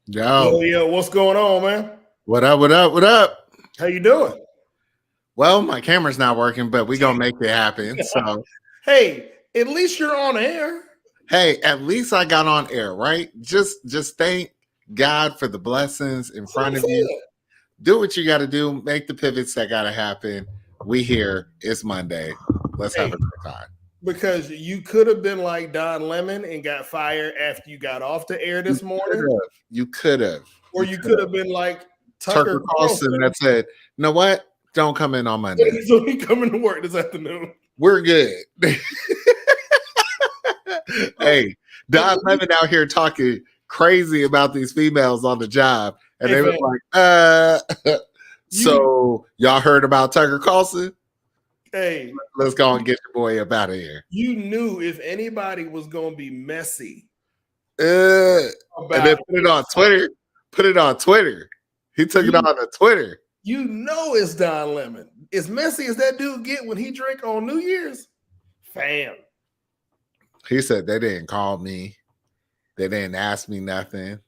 Yo, Yo, what's going on, man? what up? What up? What up? How you doing? Well, my camera's not working, but we gonna make it happen. So, Hey, at least you're on air. hey, at least I got on air, right? Just thank God for the blessings in That's what front I'm of you. saying. Do what you got to do. Make the pivots that gotta happen. We here. It's Monday. Let's have Hey, a good time. because you could have been like Don Lemon and got fired after you got off the air You this could morning, have. You could have. or you could have been like Tucker Tucker Carlson Carlson. that said, "You know what? Don't come in on Monday. So he coming to work this afternoon. We're good." Hey, Don Hey, Lemon out here talking crazy about these females on the job, and they were fam, like, you, so y'all heard about Tucker Carlson? hey, Let's go and get your boy up out of here." you knew if anybody was gonna be messy And then about put it on Twitter. Put it on Twitter. He took it you, on to Twitter. you know it's Don Lemon. As messy as that dude get when he drink on New Year's, fam. He said they didn't call me. They didn't ask me nothing.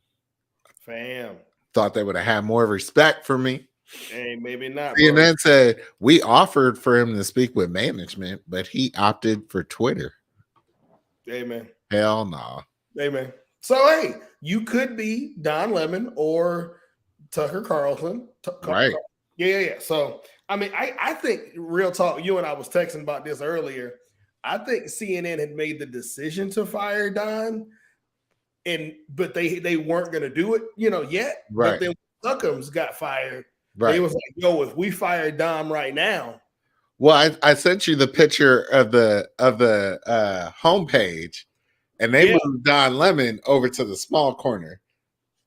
Fam. Thought they would have had more respect for me. Hey, maybe not, bro. CNN said we offered for him to speak with management, but he opted for Twitter. Amen. Hell no. Amen. So, hey, you could be Don Lemon or Tucker Carlson. Right. Yeah. So, I mean, I think real talk, you and I was texting about this earlier. I think CNN had made the decision to fire Don, but they weren't going to do it, yet. Right. But then Suckums got fired. Right. They was like, yo, if we fire Don right now. Well, I sent you the picture of the homepage, and they moved Don Lemon over to the small corner.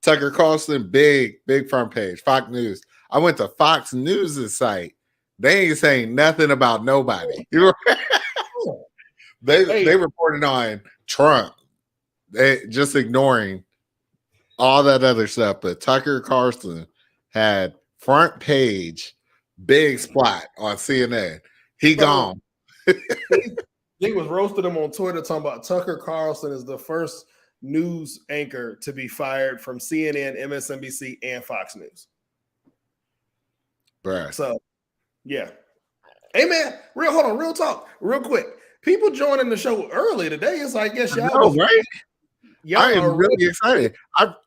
Tucker Carlson, big front page, Fox News. I went to Fox News' site. They ain't saying nothing about nobody. They reported on Trump. They just ignoring all that other stuff. But Tucker Carlson had front page, big spot on CNN. He gone. They was roasting him on Twitter talking about Tucker Carlson is the first news anchor to be fired from CNN, MSNBC, and Fox News. Bruh. So, yeah. Hey, man, hold on, real talk, real quick. People joining the show early today. It's like, yes, y'all. Right? I am really excited.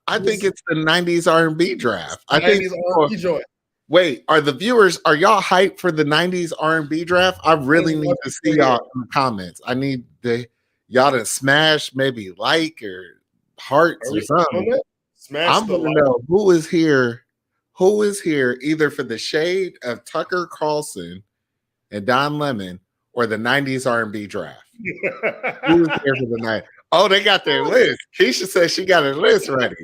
I think it's the 90s R&B draft. I think R&B joint. Wait, are y'all hyped for the 90s R&B draft? I really need to see y'all in the comments. I need y'all to smash, maybe like or hearts or something. I'm gonna know who is here either for the shade of Tucker Carlson and Don Lemon or the 90s R&B draft. Who is here for the night? Oh, they got their list. Keisha said she got her list ready.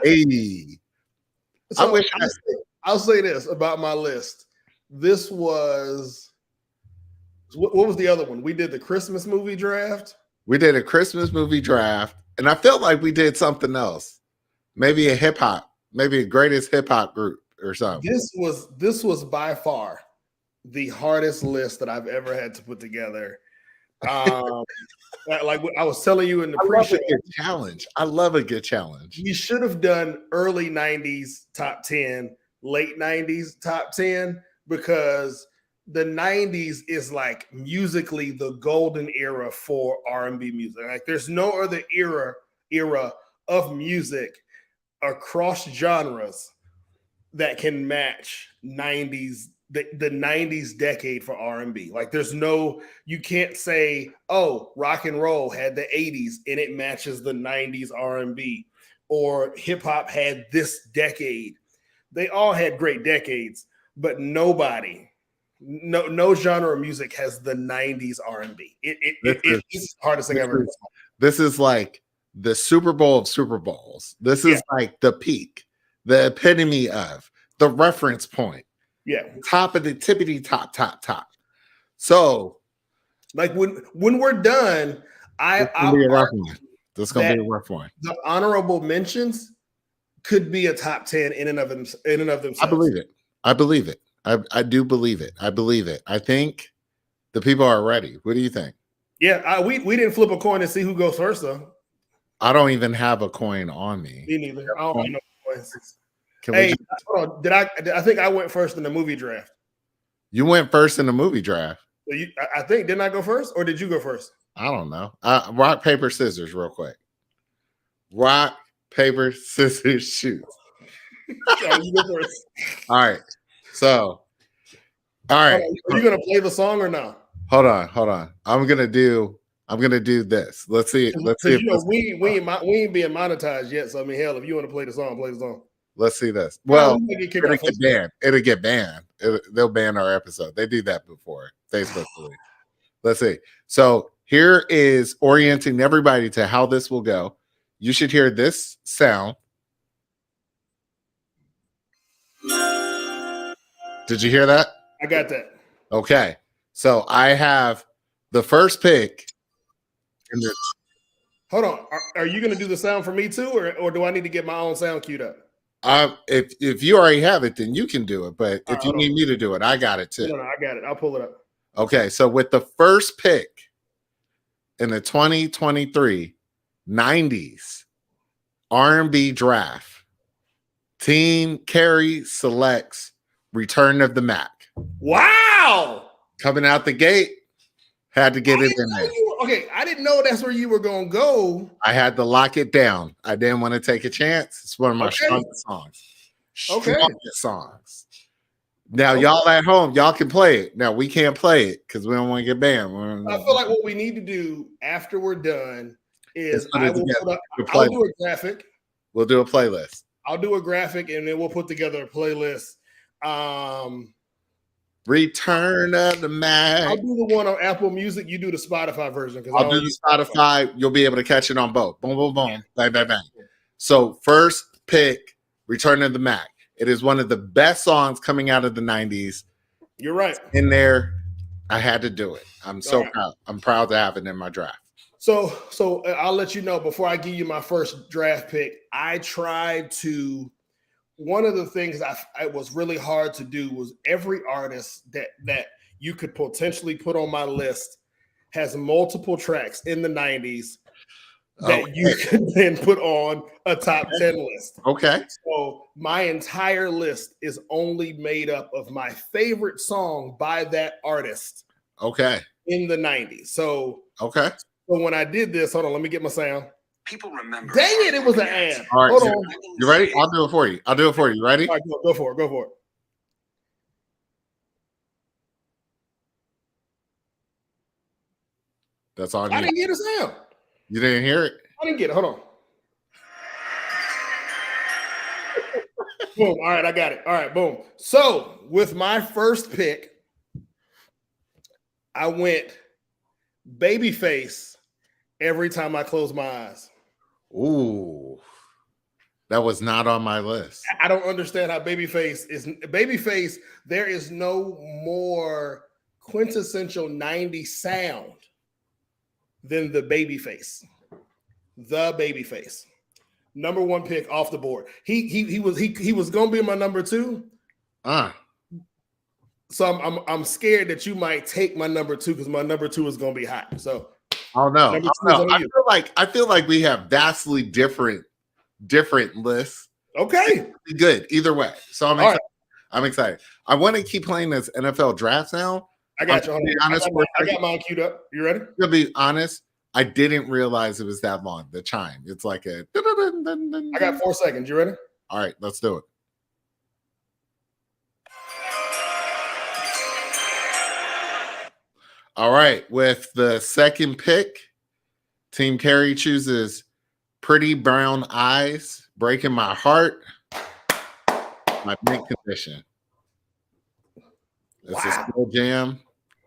Hey. So I'll say this about my list. This was what was the other one? We did the Christmas movie draft. We did a Christmas movie draft, and I felt like we did something else. Maybe a hip hop, maybe a greatest hip hop group or something. This was by far the hardest list that I've ever had to put together. Like I was telling you in the pre-show, challenge. I love a good challenge. We should have done early 90s top 10, late 90s top 10, because the 90s is like musically the golden era for R&B music. Like there's no other era of music across genres that can match 90s the 90s decade for R&B. Like there's you can't say, oh, rock and roll had the 80s and it matches the 90s R&B, or hip hop had this decade. They all had great decades, but no genre of music has the 90s R&B. It's the hardest thing I've ever done. This is like the Super Bowl of Super Bowls. This is like the peak, the epitome of the reference point. Yeah, top of the tippity top. So, like when we're done, this gonna be a rough one. The honorable mentions could be a top 10 in and of themselves. I believe it. I do believe it. I believe it. I think the people are ready. What do you think? Yeah, we didn't flip a coin to see who goes first though. I don't even have a coin on me. Me neither. I don't have no points. Can Hey, we hold on. I think I went first in the movie draft. You went first in the movie draft. So I think, didn't I go first, or did you go first? I don't know. Rock, paper, scissors, real quick. Rock, paper, scissors, shoot. You go first. All right. So, all right. Are you gonna play the song or no? Hold on. I'm gonna do this. Let's see. If we ain't being monetized yet. So I mean, hell, if you want to play the song, play the song. Let's see this. Well, it'll get banned. It'll get banned. They'll ban our episode. They do that before Facebook. Let's see. So here is orienting everybody to how this will go. You should hear this sound. Did you hear that? I got that. Okay. So I have the first pick. Hold on. Are you going to do the sound for me too, or do I need to get my own sound queued up? If you already have it, then you can do it. But if you need me to do it, I got it too. No, I got it. I'll pull it up. Okay. So with the first pick in the 2023 90s R&B draft, Team Carey selects Return of the Mac. Wow. Coming out the gate, had to get it in there. Okay, I didn't know that's where you were going to go. I had to lock it down. I didn't want to take a chance. It's one of my strongest songs. Strongest songs. Now, y'all at home, y'all can play it. Now, we can't play it because we don't want to get banned. I feel like what we need to do after we're done is I'll do a graphic. We'll do a playlist. I'll do a graphic, and then we'll put together a playlist. Return of the Mac. I'll do the one on Apple Music. You do the Spotify version. I'll do the Spotify. You'll be able to catch it on both. Boom, boom, boom. Bang, bang, bang. So first pick, Return of the Mac. It is one of the best songs coming out of the 90s. You're right. In there, I had to do it. I'm so proud. I'm proud to have it in my draft. So I'll let you know before I give you my first draft pick. I tried to. One of the things it was really hard to do was every artist that you could potentially put on my list has multiple tracks in the 90s that you could then put on a top 10 list. Okay. So my entire list is only made up of my favorite song by that artist. Okay. In the 90s. So okay. So when I did this, hold on, let me get my sound. People remember. Dang it, it was an ad. All right, hold on. You ready? I'll do it for you. You ready? All right, go for it. That's all. I didn't get a sound. You didn't hear it? I didn't get it. Hold on. Boom. All right, I got it. All right, boom. So with my first pick, I went Babyface Every Time I Close My Eyes. Ooh, that was not on my list. I don't understand how Babyface. There is no more quintessential 90s sound than the Babyface. The Babyface. Number one pick off the board. He was gonna be my number two. So I'm scared that you might take my number two because my number two is gonna be hot. So I feel like we have vastly different lists. Okay. Good either way. So I'm excited. I want to keep playing this NFL draft now. I got you. I got mine queued up. You ready? To be honest, I didn't realize it was that long. The chime. It's like a. I got 4 seconds. You ready? All right, let's do it. All right, with the second pick, Team Carey chooses Pretty Brown Eyes, Breaking My Heart, my mint condition. It's a slow jam.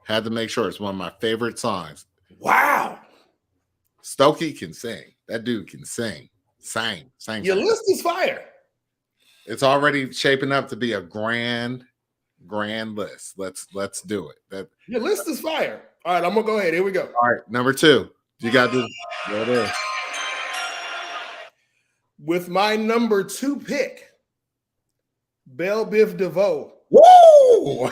Had to make sure it's one of my favorite songs. Wow. Stokey can sing. That dude can sing. Sang. Your list is fire. It's already shaping up to be a grand list. Let's do it. Your list is fire. All right, I'm gonna go ahead. Here we go. All right, number two. You got to do. There it is. With my number two pick, Belle Biv DeVoe. Woo!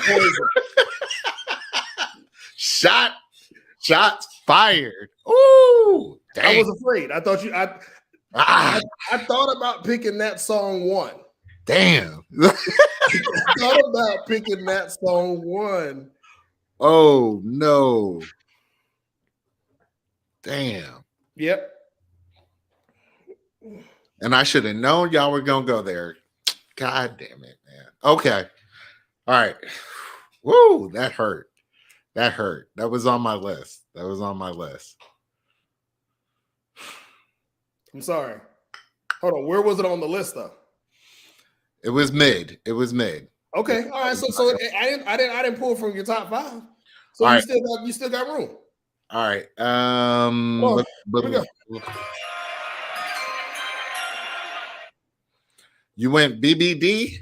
Shots fired. Ooh, Dang. I was afraid. I thought you. I thought about picking that song one. Damn. I thought about picking that song one. Oh no. Damn. Yep. And I should have known y'all were gonna go there. God damn it, man. Okay. All right. Woo, that hurt. That hurt. That was on my list. That was on my list. I'm sorry. Hold on. Where was it on the list though? It was mid. It was mid. Okay. All right. So I didn't pull from your top 5. So All you right. still got room. All right. Here we go. You went BBD?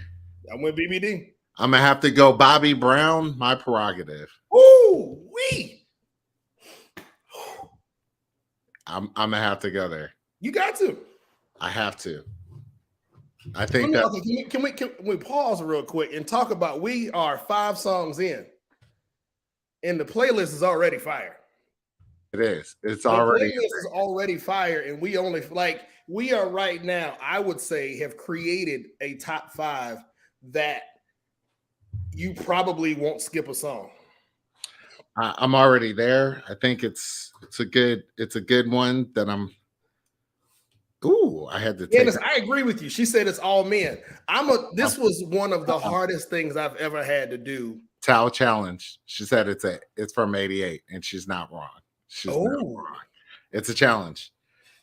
I went BBD. I'm gonna have to go Bobby Brown, My Prerogative. Ooh, wee. I'm gonna have to go there. You got to. I have to. I think that. Okay, can we pause real quick and talk about? We are 5 songs in, and the playlist is already fire. It is. It's the already. Playlist is already fire, and we only we are right now. I would say have created a top 5 that you probably won't skip a song. I'm already there. I think it's a good one that I'm. Ooh, I had to take. I agree with you. She said it's all men. This was one of the hardest things I've ever had to do. Tao challenge. She said it's from '88, and she's not wrong. She's not wrong. It's a challenge.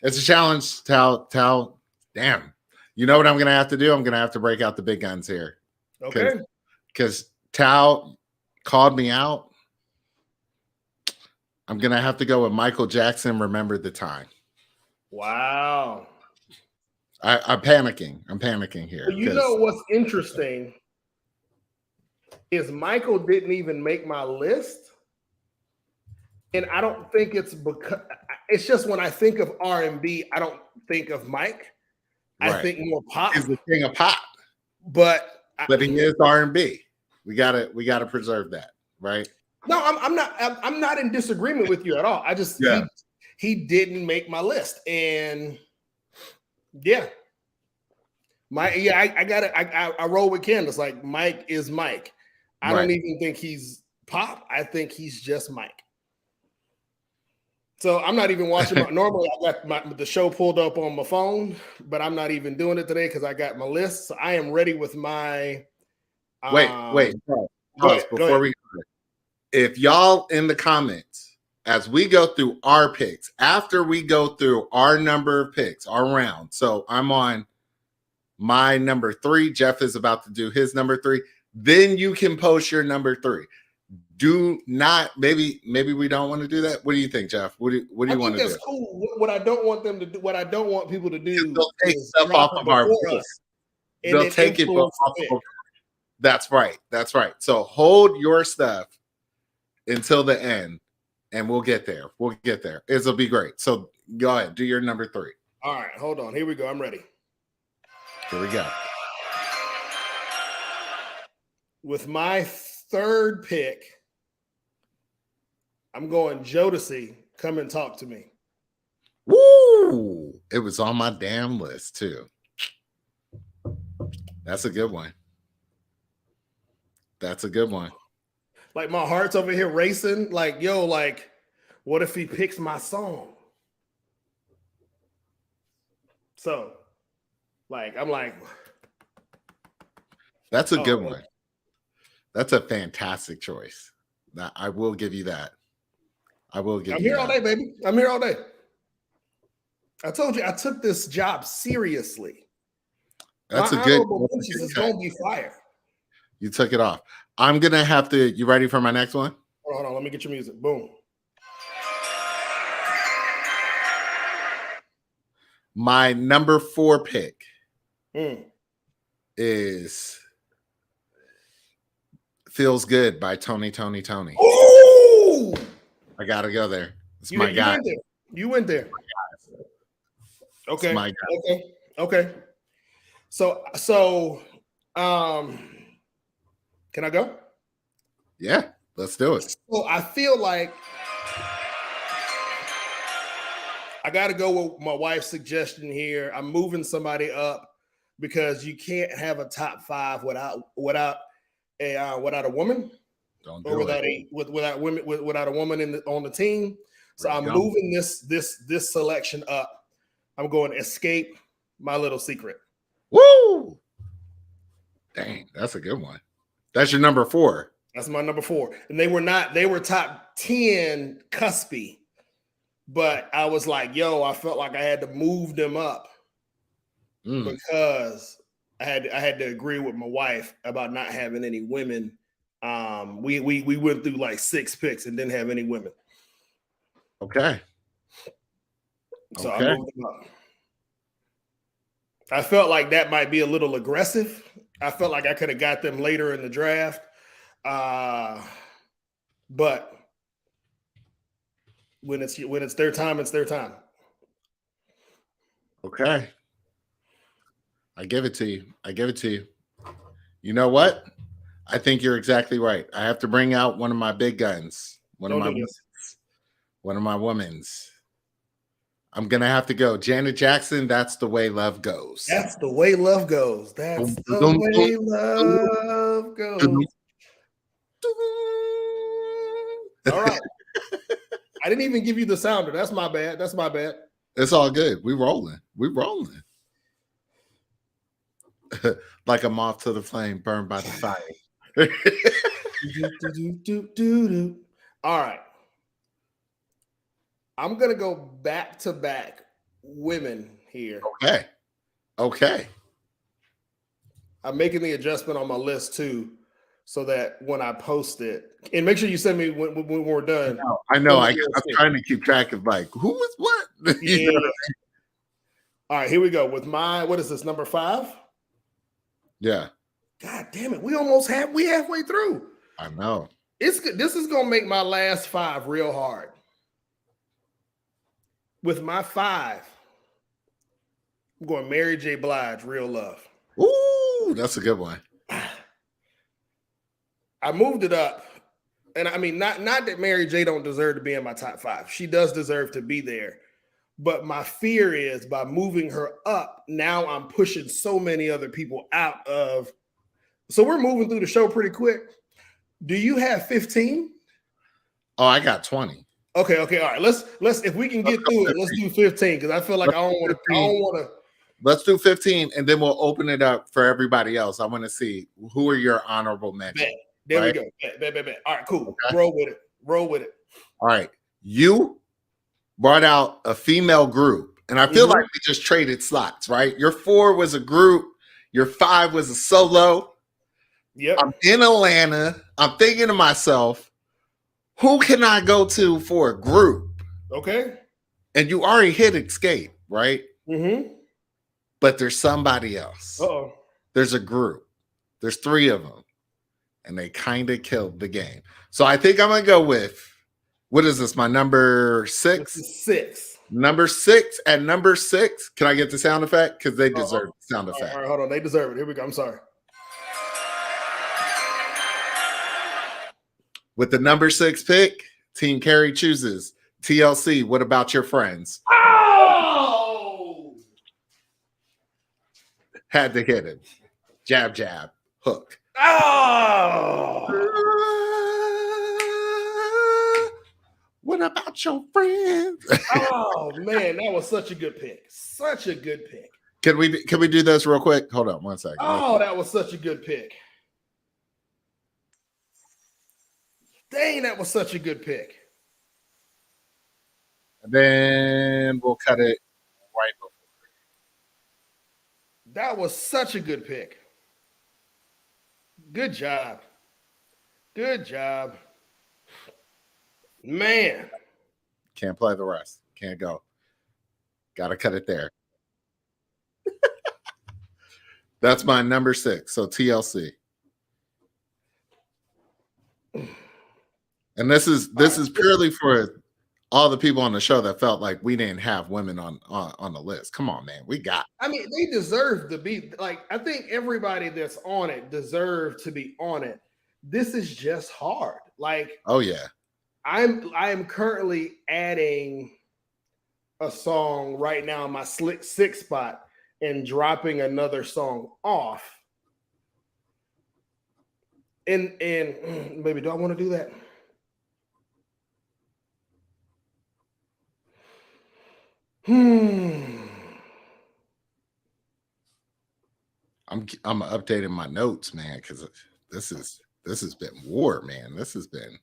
It's a challenge. Tao. Damn. You know what I'm gonna have to do? I'm gonna have to break out the big guns here. Okay. Because Tao called me out. I'm gonna have to go with Michael Jackson. Remember the Time. Wow. I'm panicking. I'm panicking here. You know what's interesting is Michael didn't even make my list. And I don't think it's because it's just when I think of R&B, I don't think of Mike. Right. I think more pop. He's the king of pop. But he is R&B. We gotta preserve that, right? No, I'm not in disagreement with you at all. I just he didn't make my list. And I got it. I roll with Candace. Like Mike is Mike. I don't even think he's pop. I think he's just Mike. So I'm not even watching. Normally, I got the show pulled up on my phone, but I'm not even doing it today because I got my list. So I am ready with my. Wait. Pause before we. If y'all in the comments, as we go through our picks, after we go through our number of picks, our round. So I'm on my number 3. Jeff is about to do his number 3. Then you can post your number 3. Do not, maybe we don't want to do that. What do you think, Jeff? What do you want to do? That's cool. What I don't want them to do, what I don't want people to do, they'll take stuff off of our board. They'll take it off of. That's right. That's right. So hold your stuff until the end, and we'll get there. We'll get there. It'll be great. So go ahead, do your number 3. All right, hold on. Here we go. I'm ready. Here we go. With my 3rd pick, I'm going Jodeci, Come and Talk to Me. Woo! It was on my damn list too. That's a good one. That's a good one. Like my heart's over here racing. Like, yo, like, what if he picks my song? So, like, I'm like, that's a good one. That's a fantastic choice. I will give you that. I'm here all day, baby. I'm here all day. I told you I took this job seriously. That's a good. It's going to be fire. You took it off. I'm gonna have to. You ready for my next one? Hold on. Let me get your music. Boom. My number 4 pick is "Feels Good" by Tony. Ooh! I gotta go there. It's my guy. You went there. Okay. It's my guy. Okay. So, can I go? Yeah, let's do it. So I feel like I got to go with my wife's suggestion here. I'm moving somebody up because you can't have a top 5 without a woman. Don't or do without it. without a woman on the team. So I'm moving this selection up. I'm going Escape, My Little Secret. Woo! Dang, that's a good one. That's your number 4. That's my number 4. And they were top 10 cuspy. But I was like, yo, I felt like I had to move them up because I had to agree with my wife about not having any women. We went through like 6 picks and didn't have any women. Okay. So I moved them up. I felt like that might be a little aggressive. I felt like I could have got them later in the draft. But when it's their time, it's their time. Okay. I give it to you. You know what? I think you're exactly right. I have to bring out one of my big guns. One of my women's. I'm gonna have to go. Janet Jackson, That's the Way Love Goes. That's the way love goes. That's the way love goes. All right. I didn't even give you the sounder. That's my bad. It's all good. We rolling. Like a moth to the flame, burned by the fire. All right. I'm gonna go back to back women here. Okay. I'm making the adjustment on my list too, so that when I post it, and make sure you send me when we're done. I know. I'm trying to keep track of like who was what. Yeah. All right, here we go with what is this, number 5? Yeah. God damn it, we halfway through. I know. This is gonna make my last 5 real hard. With my 5, I'm going Mary J. Blige, Real Love. Ooh, that's a good one. I moved it up. And I mean, not that Mary J. don't deserve to be in my top 5. She does deserve to be there. But my fear is by moving her up, now I'm pushing so many other people out of. So we're moving through the show pretty quick. Do you have 15? Oh, I got 20. Okay. All right. Let's if we can get through it, let's do 15 because I feel like I don't want to. Let's do 15 and then we'll open it up for everybody else. I want to see who are your honorable mentions. There we go. Bet. All right, cool. Okay. Roll with it. All right. You brought out a female group, and I feel like we just traded slots, right? Your 4 was a group, your 5 was a solo. Yep. I'm in Atlanta. I'm thinking to myself, who can I go to for a group? Okay. And you already hit Escape, right? Mm-hmm. But there's somebody else. Uh-oh. There's a group. There's 3 of them. And they kind of killed the game. So I think I'm going to go with, what is this, my number 6? This is 6. Number 6. At number 6, can I get the sound effect? Because they deserve the sound effect. All right, hold on. They deserve it. Here we go. I'm sorry. With the number 6 pick, Team Carrie chooses TLC. What About Your Friends? Oh! Had to hit him. Jab, hook. Oh! What about your friends? Oh man, that was such a good pick. Such a good pick. Can we do this real quick? Hold on 1 second. Oh, that was such a good pick. Dang, that was such a good pick. And then we'll cut it right before. That was such a good pick. Good job. Man. Can't play the rest. Can't go. Got to cut it there. That's my number 6. So TLC. And this is purely for all the people on the show that felt like we didn't have women on the list. Come on, man. We got. I mean, they deserve to be like, I think everybody that's on it deserves to be on it. This is just hard. Like, oh yeah. I am currently adding a song right now in my slick six spot and dropping another song off. And maybe do I want to do that? I'm updating my notes, man, because this has been war, man. This has been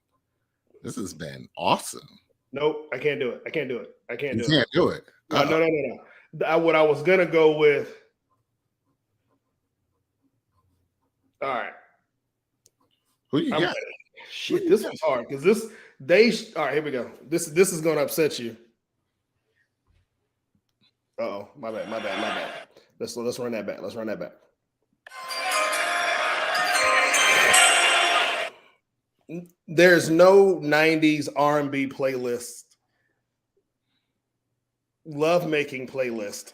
awesome. Nope, I can't do it. I can't do it. I can't do it. You can't do it. No. What I was gonna go with. All right. Who you got? Shit, this one's hard because all right, here we go. This is gonna upset you. Oh, my bad. Let's run that back. There's no 90s R&B playlist, lovemaking playlist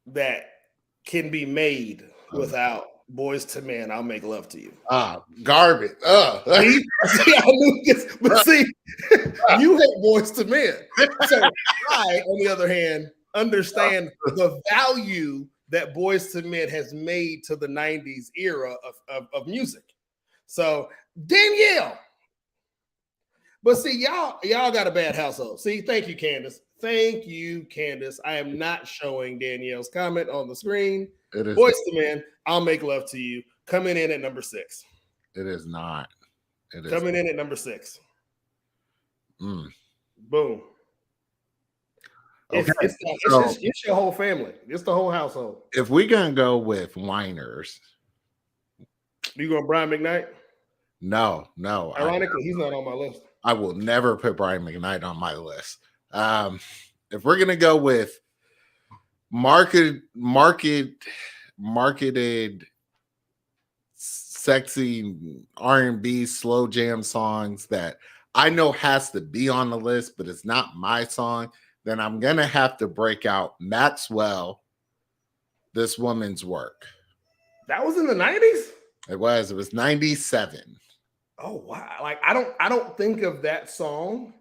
that can be made without Boyz II Men. I'll Make Love to You. Garbage. See, I knew this, but see, you hate Boyz II Men. So I, on the other hand, understand the value that Boyz II Men has made to the 90s era of music. So Danielle. But see, y'all got a bad household. See, thank you, Candace. I am not showing Danielle's comment on the screen. It is Boyz II Men, I'll Make Love to You, coming in at number 6. It is not. It is coming in at number 6. Boom. Okay. It's your whole family. It's the whole household. If we're gonna go with whiners, you going Brian McKnight? No. Ironically, he's not on my list. I will never put Brian McKnight on my list. If we're gonna go with marketed sexy R&B slow jam songs that I know has to be on the list, but it's not my song, then I'm gonna have to break out Maxwell, This Woman's Work. That was in the 90s? It was 97. Oh wow. Like I don't think of that song.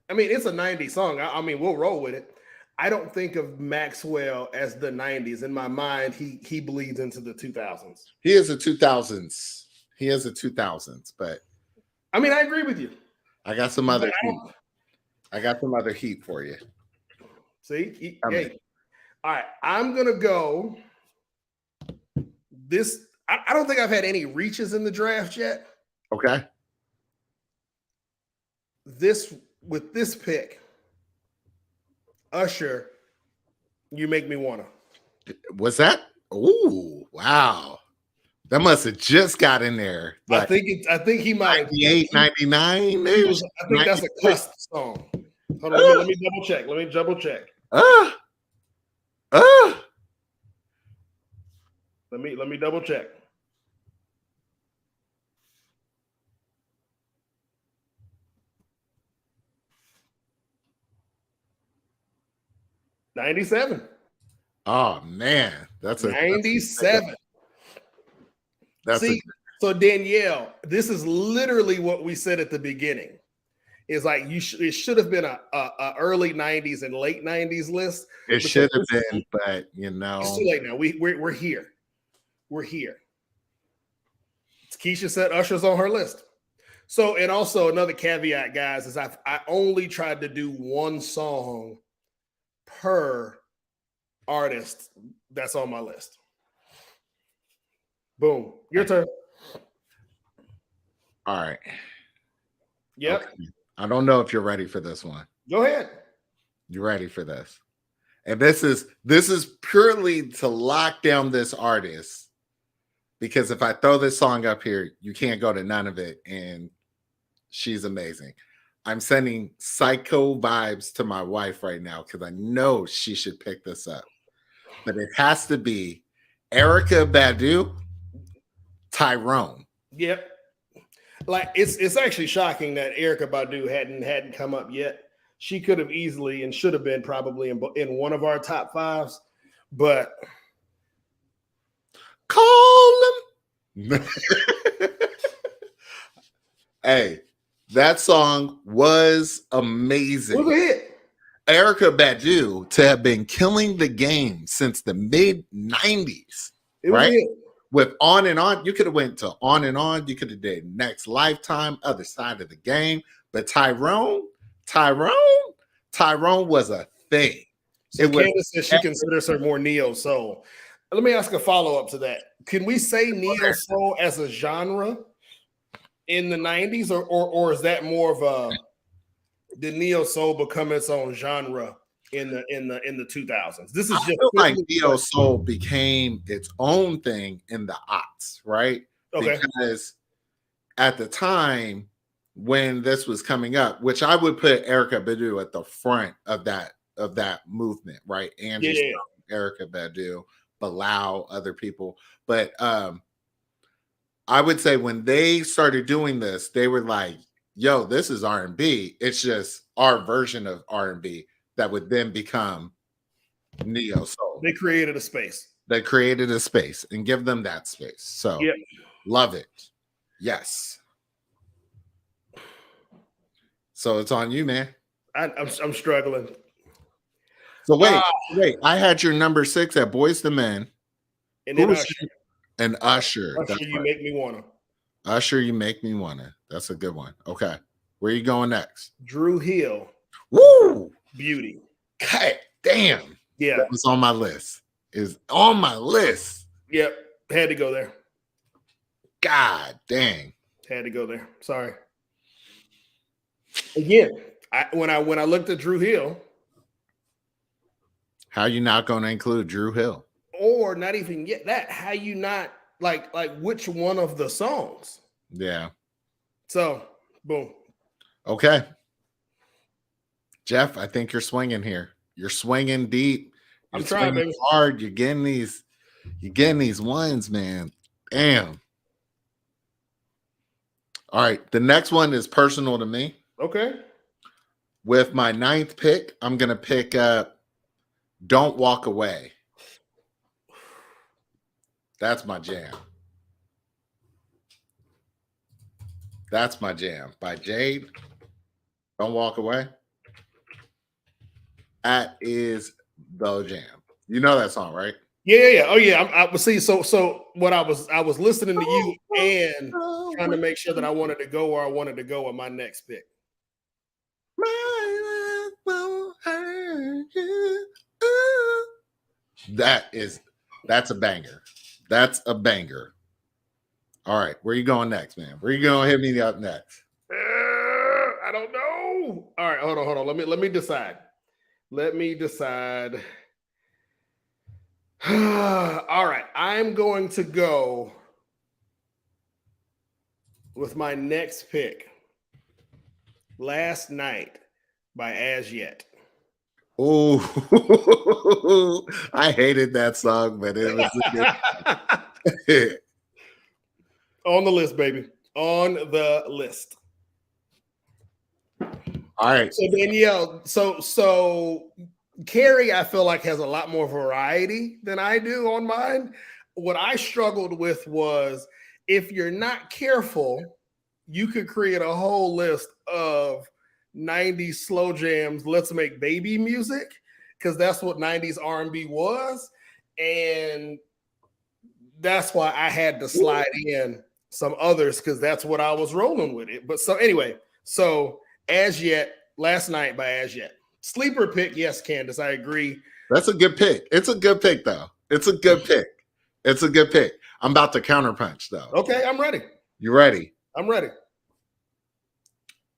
I mean, it's a 90s song. I mean, we'll roll with it. I don't think of Maxwell as the 90s. In my mind, he bleeds into the 2000s. He is a 2000s. But I mean, I agree with you. I got some other heat. I got some other heat for you. See? Hey. All right. I'm gonna go this. I don't think I've had any reaches in the draft yet. Okay. With this pick, Usher, You Make Me Wanna. Was that? Ooh, wow. That must have just got in there. I think he might 98, 99, maybe. I think that's a cusp song. Hold on, let me double check. Let me double check. '97. Oh man, that's a 97. So Danielle, this is literally what we said at the beginning. It's like it should have been a early 90s and late 90s list. It should have been, but it's too late now. We're here. We're here. Keisha said Usher's on her list. So, and also another caveat, guys, is I only tried to do one song per artist that's on my list. Boom. Your turn. All right. Yep. Okay. I don't know if you're ready for this one. Go ahead. You ready for this? And this is purely to lock down this artist, because if I throw this song up here, you can't go to none of it, and she's amazing. I'm sending psycho vibes to my wife right now because I know she should pick this up. But it has to be Erykah Badu, Tyrone. Yep. Like it's actually shocking that Erykah Badu hadn't come up yet. She could have easily and should have been probably in one of our top fives, but call them. Hey, That song was It amazing. was a hit. Erykah Badu to have been killing the game since the mid 90s, It was a right? hit. With On and On, you could have went to On and On. You could have did Next Lifetime, Other Side of the Game. But Tyrone was a thing. So Candace says she considers her more neo soul. Let me ask a follow up to that. Can we say neo soul as a genre in the 90s, or is that more of a the neo soul become its own genre in the 2000s? This is just like neo soul became its own thing in the aughts, right? Okay. Because at the time when this was coming up, which I would put Erykah Badu at the front of that movement, right? Angie, Erykah Badu, Bilal, other people, but I would say when they started doing this, they were like, yo, this is R&B. It's just our version of R&B that would then become neo soul. They created a space. They created a space and give them that space. So love it. Yes. So it's on you, man. I'm struggling. So wait. I had your number 6 at Boyz II Men. And then Usher. And Usher. Usher, you make me wanna. Usher, you make me wanna. That's a good one. Okay. Where are you going next? Dru Hill. Woo! Beauty. God damn. Yeah. That was on my list. Is on my list. Yep. Had to go there. God dang. Had to go there. Sorry. Again, when I looked at Dru Hill. How you not going to include Dru Hill? Or not even get that. How you not like which one of the songs? Yeah. So, boom. Okay. Jeff, I think you're swinging here. You're swinging deep. I'm trying, baby. Hard. You're getting these ones, man. Damn. All right. The next one is personal to me. Okay. With my 9th pick, I'm going to pick up Don't Walk Away. That's my jam. That's my jam. By Jade. Don't Walk Away. That is the jam. You know that song, right? Yeah. Oh yeah. I was see. So what I was listening to you and trying to make sure that I wanted to go where I wanted to go with my next pick. My love won't hurt you. That's a banger. That's a banger. All right, where you going next, man? Where you going to hit me up next? I don't know. All right, hold on. Let me decide. All right, I'm going to go with my next pick. Last Night by As Yet. Oh, I hated that song, but it was a good on the list, baby. On the list. All right. So Danielle, so Carrie, I feel like has a lot more variety than I do on mine. What I struggled with was if you're not careful, you could create a whole list of 90s slow jams, let's make baby music, because that's what 90s R&B was. And that's why I had to slide in some others, because that's what I was rolling with it. But so anyway, so As Yet, Last Night by As Yet. Sleeper pick, yes, Candace, I agree. That's a good pick. It's a good pick, though. It's a good pick. It's a good pick. I'm about to counterpunch, though. Okay, I'm ready. You ready? I'm ready.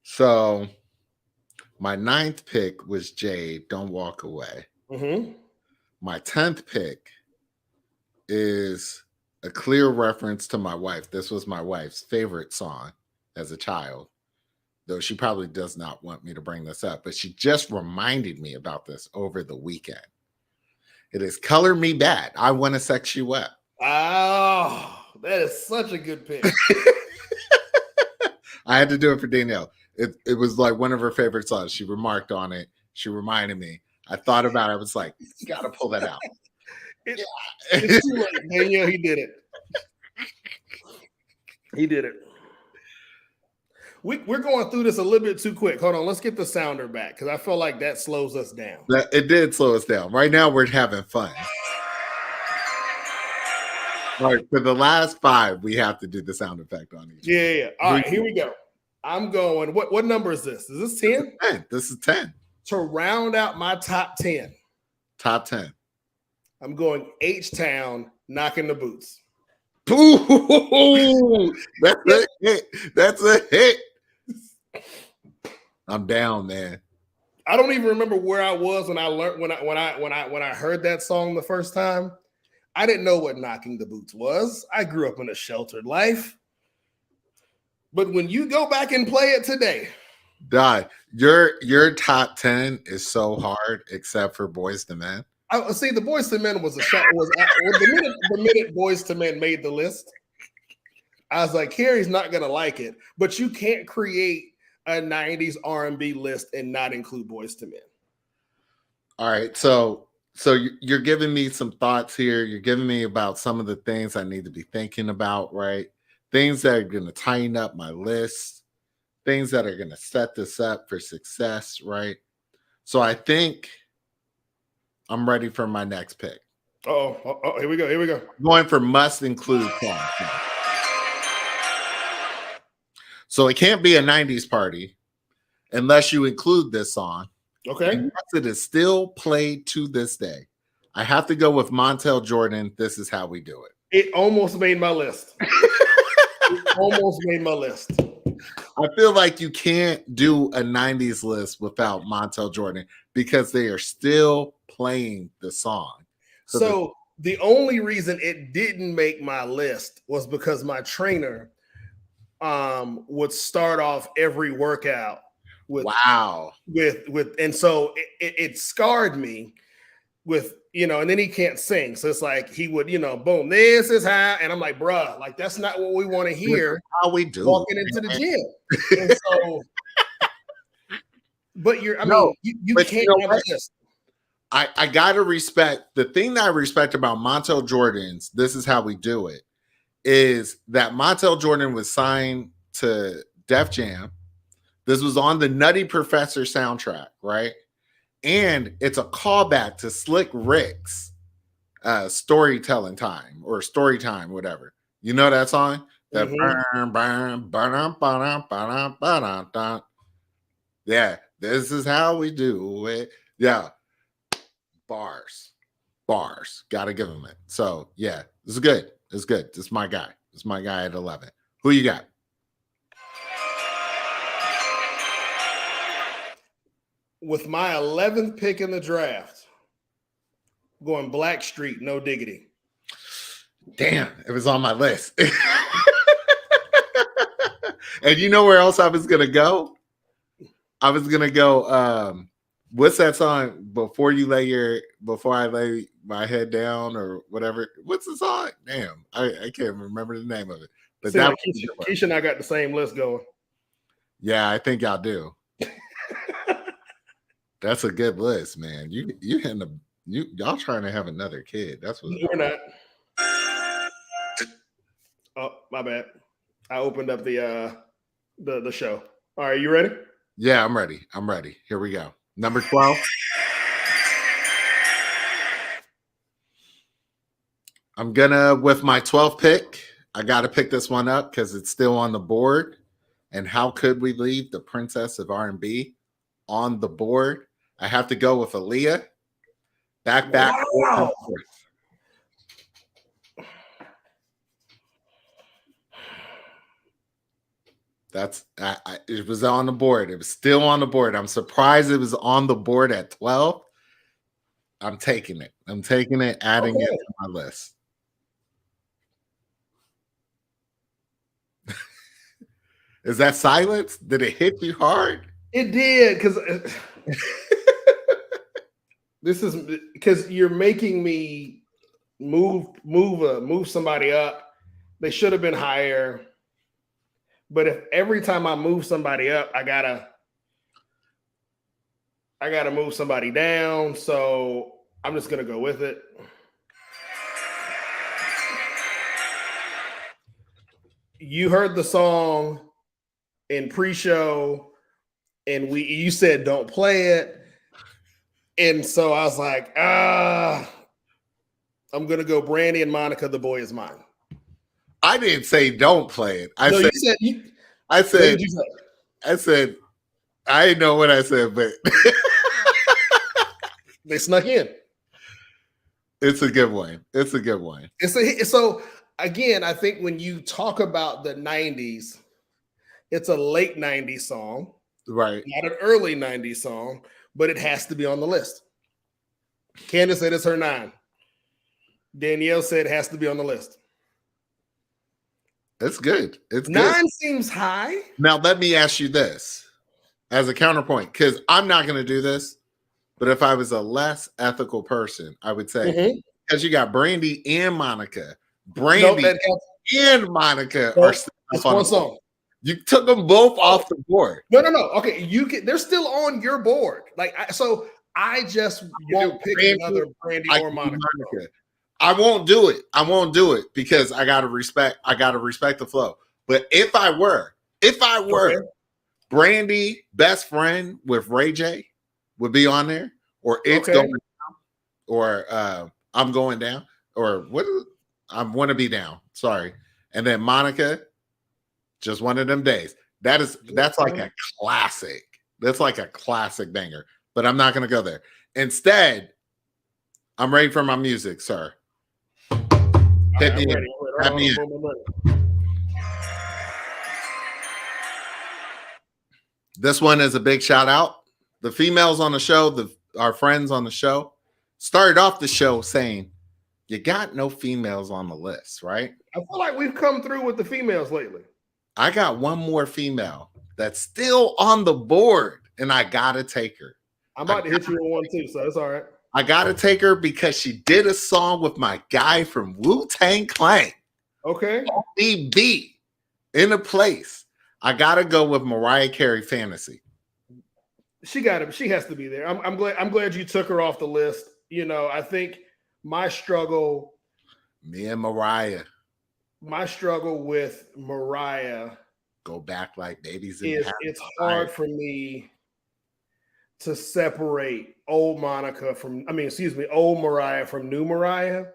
So my 9th pick was Jade, Don't Walk Away. Mm-hmm. My 10th pick is a clear reference to my wife. This was my wife's favorite song as a child, though she probably does not want me to bring this up, but she just reminded me about this over the weekend. It is Color Me Bad. I Want to Sex You Up. Oh, that is such a good pick. I had to do it for Danielle. It was like one of her favorite songs. She remarked on it. She reminded me. I thought about it. I was like, you got to pull that out. It's too late. Danielle, he did it. He did it. we're going through this a little bit too quick. Hold on, let's get the sounder back because I feel like that slows us down. It did slow us down. Right now, we're having fun. All right, for the last 5, we have to do the sound effect on each. Yeah. All right, here we go. I'm going. What number is this? Is this 10? 10. This is 10. To round out my top 10. Top 10. I'm going H-Town, Knocking the Boots. Ooh, that's a hit. That's a hit. I'm down, man. I don't even remember where I was when I learned when I heard that song the first time. I didn't know what Knocking the Boots was. I grew up in a sheltered life. But when you go back and play it today, your top 10 is so hard, except for Boyz II Men. I see the Boyz II Men was the minute Boyz II Men made the list. I was like, Carrie's not gonna like it, but you can't create a 90s R&B list and not include Boyz II Men. All right, so you're giving me some thoughts here. You're giving me about some of the things I need to be thinking about, right? Things that are going to tighten up my list, things that are going to set this up for success, right? So I think I'm ready for my next pick. Oh, here we go. I'm going for must include songs. So it can't be a 90s party unless you include this song. Okay. And yes, it is still played to this day. I have to go with Montel Jordan. This is how we do it. It almost made my list. I feel like you can't do a 90s list without Montel Jordan because they are still playing the song. So the only reason it didn't make my list was because my trainer would start off every workout with and so it scarred me with, and then he can't sing. So it's like he would, boom, this is how, and I'm like, bruh, like that's not what we want to hear. How we do walking into the gym. And so, but you can't have a list. I gotta respect the thing that I respect about Montel Jordan's This Is How We Do It is that Montel Jordan was signed to Def Jam. This was on the Nutty Professor soundtrack, right? And it's a callback to Slick Rick's Storytelling Time or Story Time, whatever. You know that song? That yeah, this is how we do it. Yeah. Bars. Gotta give him it. So yeah, this is good. It's good. This is my guy. This is my guy at 11. Who you got? With my 11th pick in the draft, going Blackstreet, No Diggity. Damn, it was on my list. And you know where else I was gonna go? I was gonna go. What's that song? Before I lay my head down or whatever. What's the song? Damn, I can't remember the name of it. But that Keisha and I got the same list going. Yeah, I think y'all do. That's a good list, man. Y'all trying to have another kid. That's what we're not. Oh, my bad. I opened up the show. All right, you ready? Yeah, I'm ready. Here we go. Number 12. I'm gonna, with my 12th pick, I gotta pick this one up because it's still on the board. And how could we leave the princess of R&B on the board? I have to go with Aaliyah. Back. Wow. It was on the board. It was still on the board. I'm surprised it was on the board at 12. I'm taking it. Adding it to my list. Is that silence? Did it hit you hard? It did, because this is because you're making me move somebody up. They should have been higher. But if every time I move somebody up, I gotta move somebody down. So I'm just gonna go with it. You heard the song in pre-show, and you said don't play it. And so I was like, I'm gonna go Brandy and Monica, The Boy Is Mine. I didn't say don't play it. I said I didn't know what I said, but they snuck in. It's a good one. It's a good one. So again, I think when you talk about the 90s, it's a late 90s song, right? Not an early 90s song, but it has to be on the list. Candace said it's her 9. Danielle said it has to be on the list. It's good. It's 9 good. seems high. Now let me ask you this as a counterpoint, because I'm not going to do this, but if I was a less ethical person, I would say because you got Brandy and Monica, and Monica are still up on one song. You took them both off the board. No. Okay, they're still on your board. So I just won't pick another Brandy or Monica. I won't do it. I won't do it because I gotta respect the flow. But if I were, Brandy, Best Friend with Ray J would be on there, or It's Going Down, or I'm Going Down, or what? I Want to Be Down. Sorry, and then Monica, Just One of Them Days. That's like a classic. That's like a classic banger. But I'm not gonna go there. Instead, I'm ready for my music, sir. Hit me in. This one is a big shout out. The females on the show, our friends on the show, started off the show saying, "You got no females on the list, right?" I feel like we've come through with the females lately. I got one more female that's still on the board, and I gotta take her. I'm about to hit you with one too, so it's all right. I gotta take her because she did a song with my guy from Wu-Tang Clan. Okay. ODB in a place. I gotta go with Mariah Carey, Fantasy. She has to be there. I'm glad you took her off the list. You know, I think my struggle. Me and Mariah. My struggle with Mariah go back like babies. It's hard for me to separate old Mariah from new Mariah.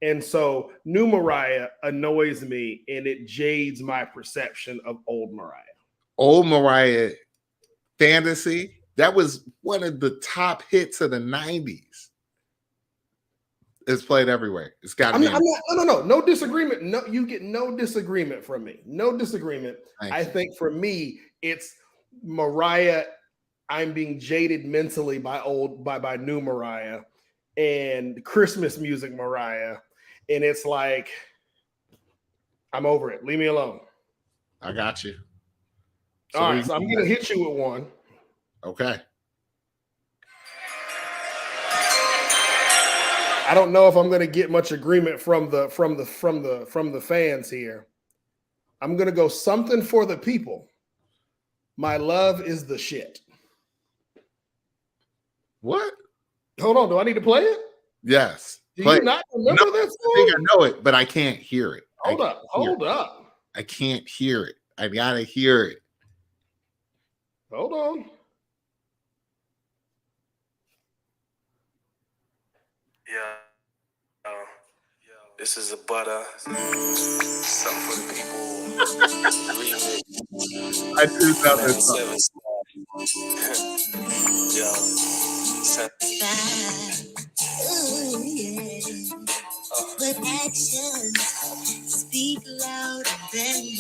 And so new Mariah annoys me and it jades my perception of old Mariah. Old Mariah, Fantasy, that was one of the top hits of the 90s. It's played everywhere. It's got to be. No disagreement. No, you get no disagreement from me. No disagreement. I think for me, it's Mariah. I'm being jaded mentally by new Mariah and Christmas music Mariah. And it's like, I'm over it. Leave me alone. I got you. All right, so I'm going to hit you with one. Okay. I don't know if I'm going to get much agreement from the fans here. I'm going to go Something for the People. My Love Is the Shit. What? Hold on. Do I need to play it? Yes. Do you not remember that song? I think I know it, but I can't hear it. Hold up. I can't hear it. I gotta hear it. Hold on. Yeah. This is a butter. Something for the people. I do know this song.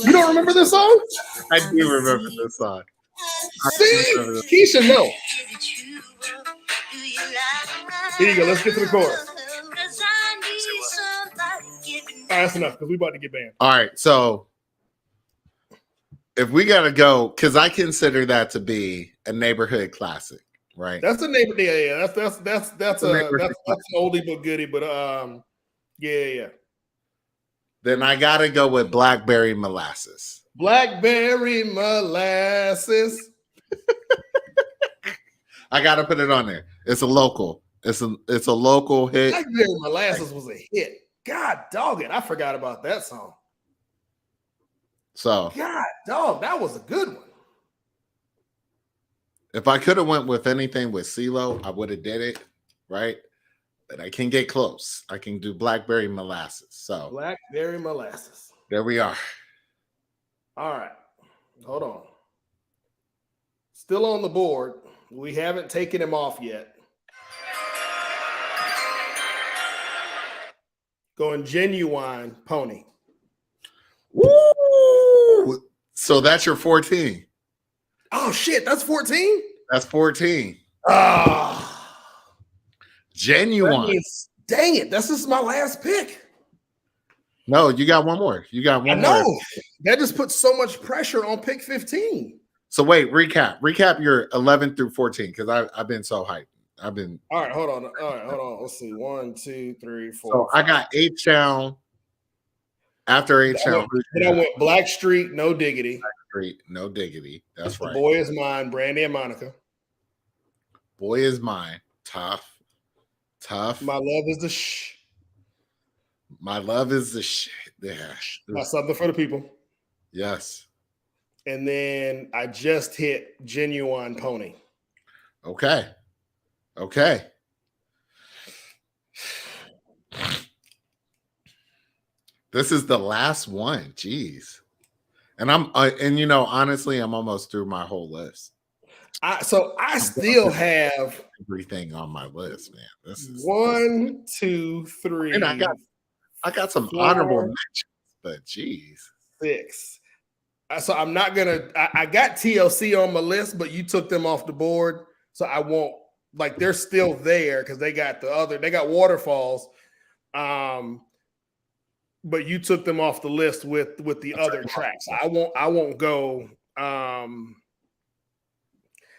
You don't remember this song? I do remember this song. See? Keisha, no. Here you go. Let's get to the chorus. All right, that's enough because we're about to get banned. All right, so if we gotta go, because I consider that to be a neighborhood classic, right? That's a neighborhood. Yeah. That's an oldie but goodie. But yeah. Then I gotta go with Blackberry Molasses. Blackberry Molasses. I gotta put it on there. It's a local. It's a local hit. Blackberry Molasses was a hit. God dog it. I forgot about that song. So God dog, that was a good one. If I could have went with anything with CeeLo, I would have did it, right? But I can get close. I can do Blackberry Molasses. So Blackberry Molasses. there we are. All right. Hold on. Still on the board. We haven't taken him off yet. Going Genuine Pony. Woo! So that's your 14. Oh shit, that's 14? That's 14. Ah, Genuine. Dang it, this is my last pick. No, you got one more. You got one more. That just puts so much pressure on pick 15. So wait, recap your 11 through 14 because I've been so hyped. I've been all right. Hold on. Let's see. 1, 2, 3, 4. So I got H-Town. After H-Town, then I went Blackstreet, No Diggity. Blackstreet, No Diggity. That's right. Boy Is Mine, Brandy and Monica. Boy Is Mine. Tough. My Love Is the Shh. My Love Is the Shit. Yeah. Not Something for the People. Yes. And then I just hit Genuine Pony. Okay. This is the last one. Jeez. And honestly, I'm almost through my whole list. I still have everything on my list, man. This is 1, 2, 3. And I got some 4, honorable mentions, but geez. 6. So I'm not gonna. I got TLC on my list, but you took them off the board, so I won't. Like they're still there because they got Waterfalls, but you took them off the list with the other tracks. I won't go.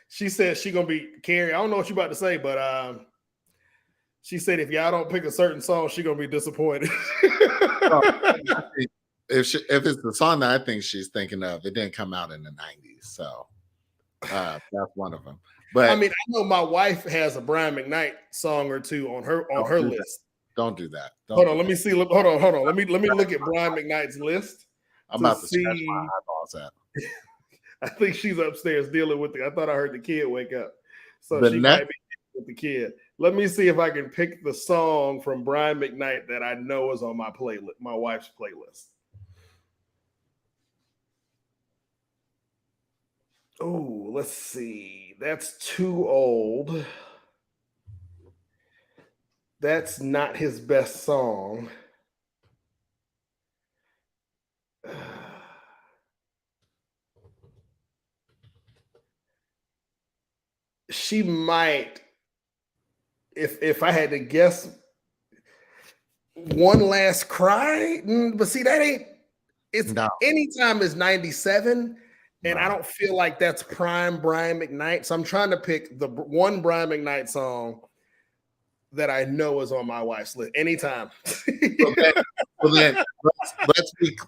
She said she gonna be Carrie. I don't know what you about to say, but she said if y'all don't pick a certain song, she gonna be disappointed. If it's the song that I think she's thinking of, it didn't come out in the 90s, so that's one of them. But I mean, I know my wife has a Brian McKnight song or two on her list. Don't do that. Hold on, let me see. Hold on. Let me look at Brian McKnight's list. I'm about to scratch my eyeballs out. I think she's upstairs dealing with I thought I heard the kid wake up, so she might be with the kid. Let me see if I can pick the song from Brian McKnight that I know is on my playlist, my wife's playlist. Oh, let's see. That's too old. That's not his best song. She might, if I had to guess, One Last Cry. But see, that ain't. It's Anytime is 97. And I don't feel like that's prime Brian McKnight. So I'm trying to pick the one Brian McKnight song that I know is on my wife's list. Anytime. Okay. Well, then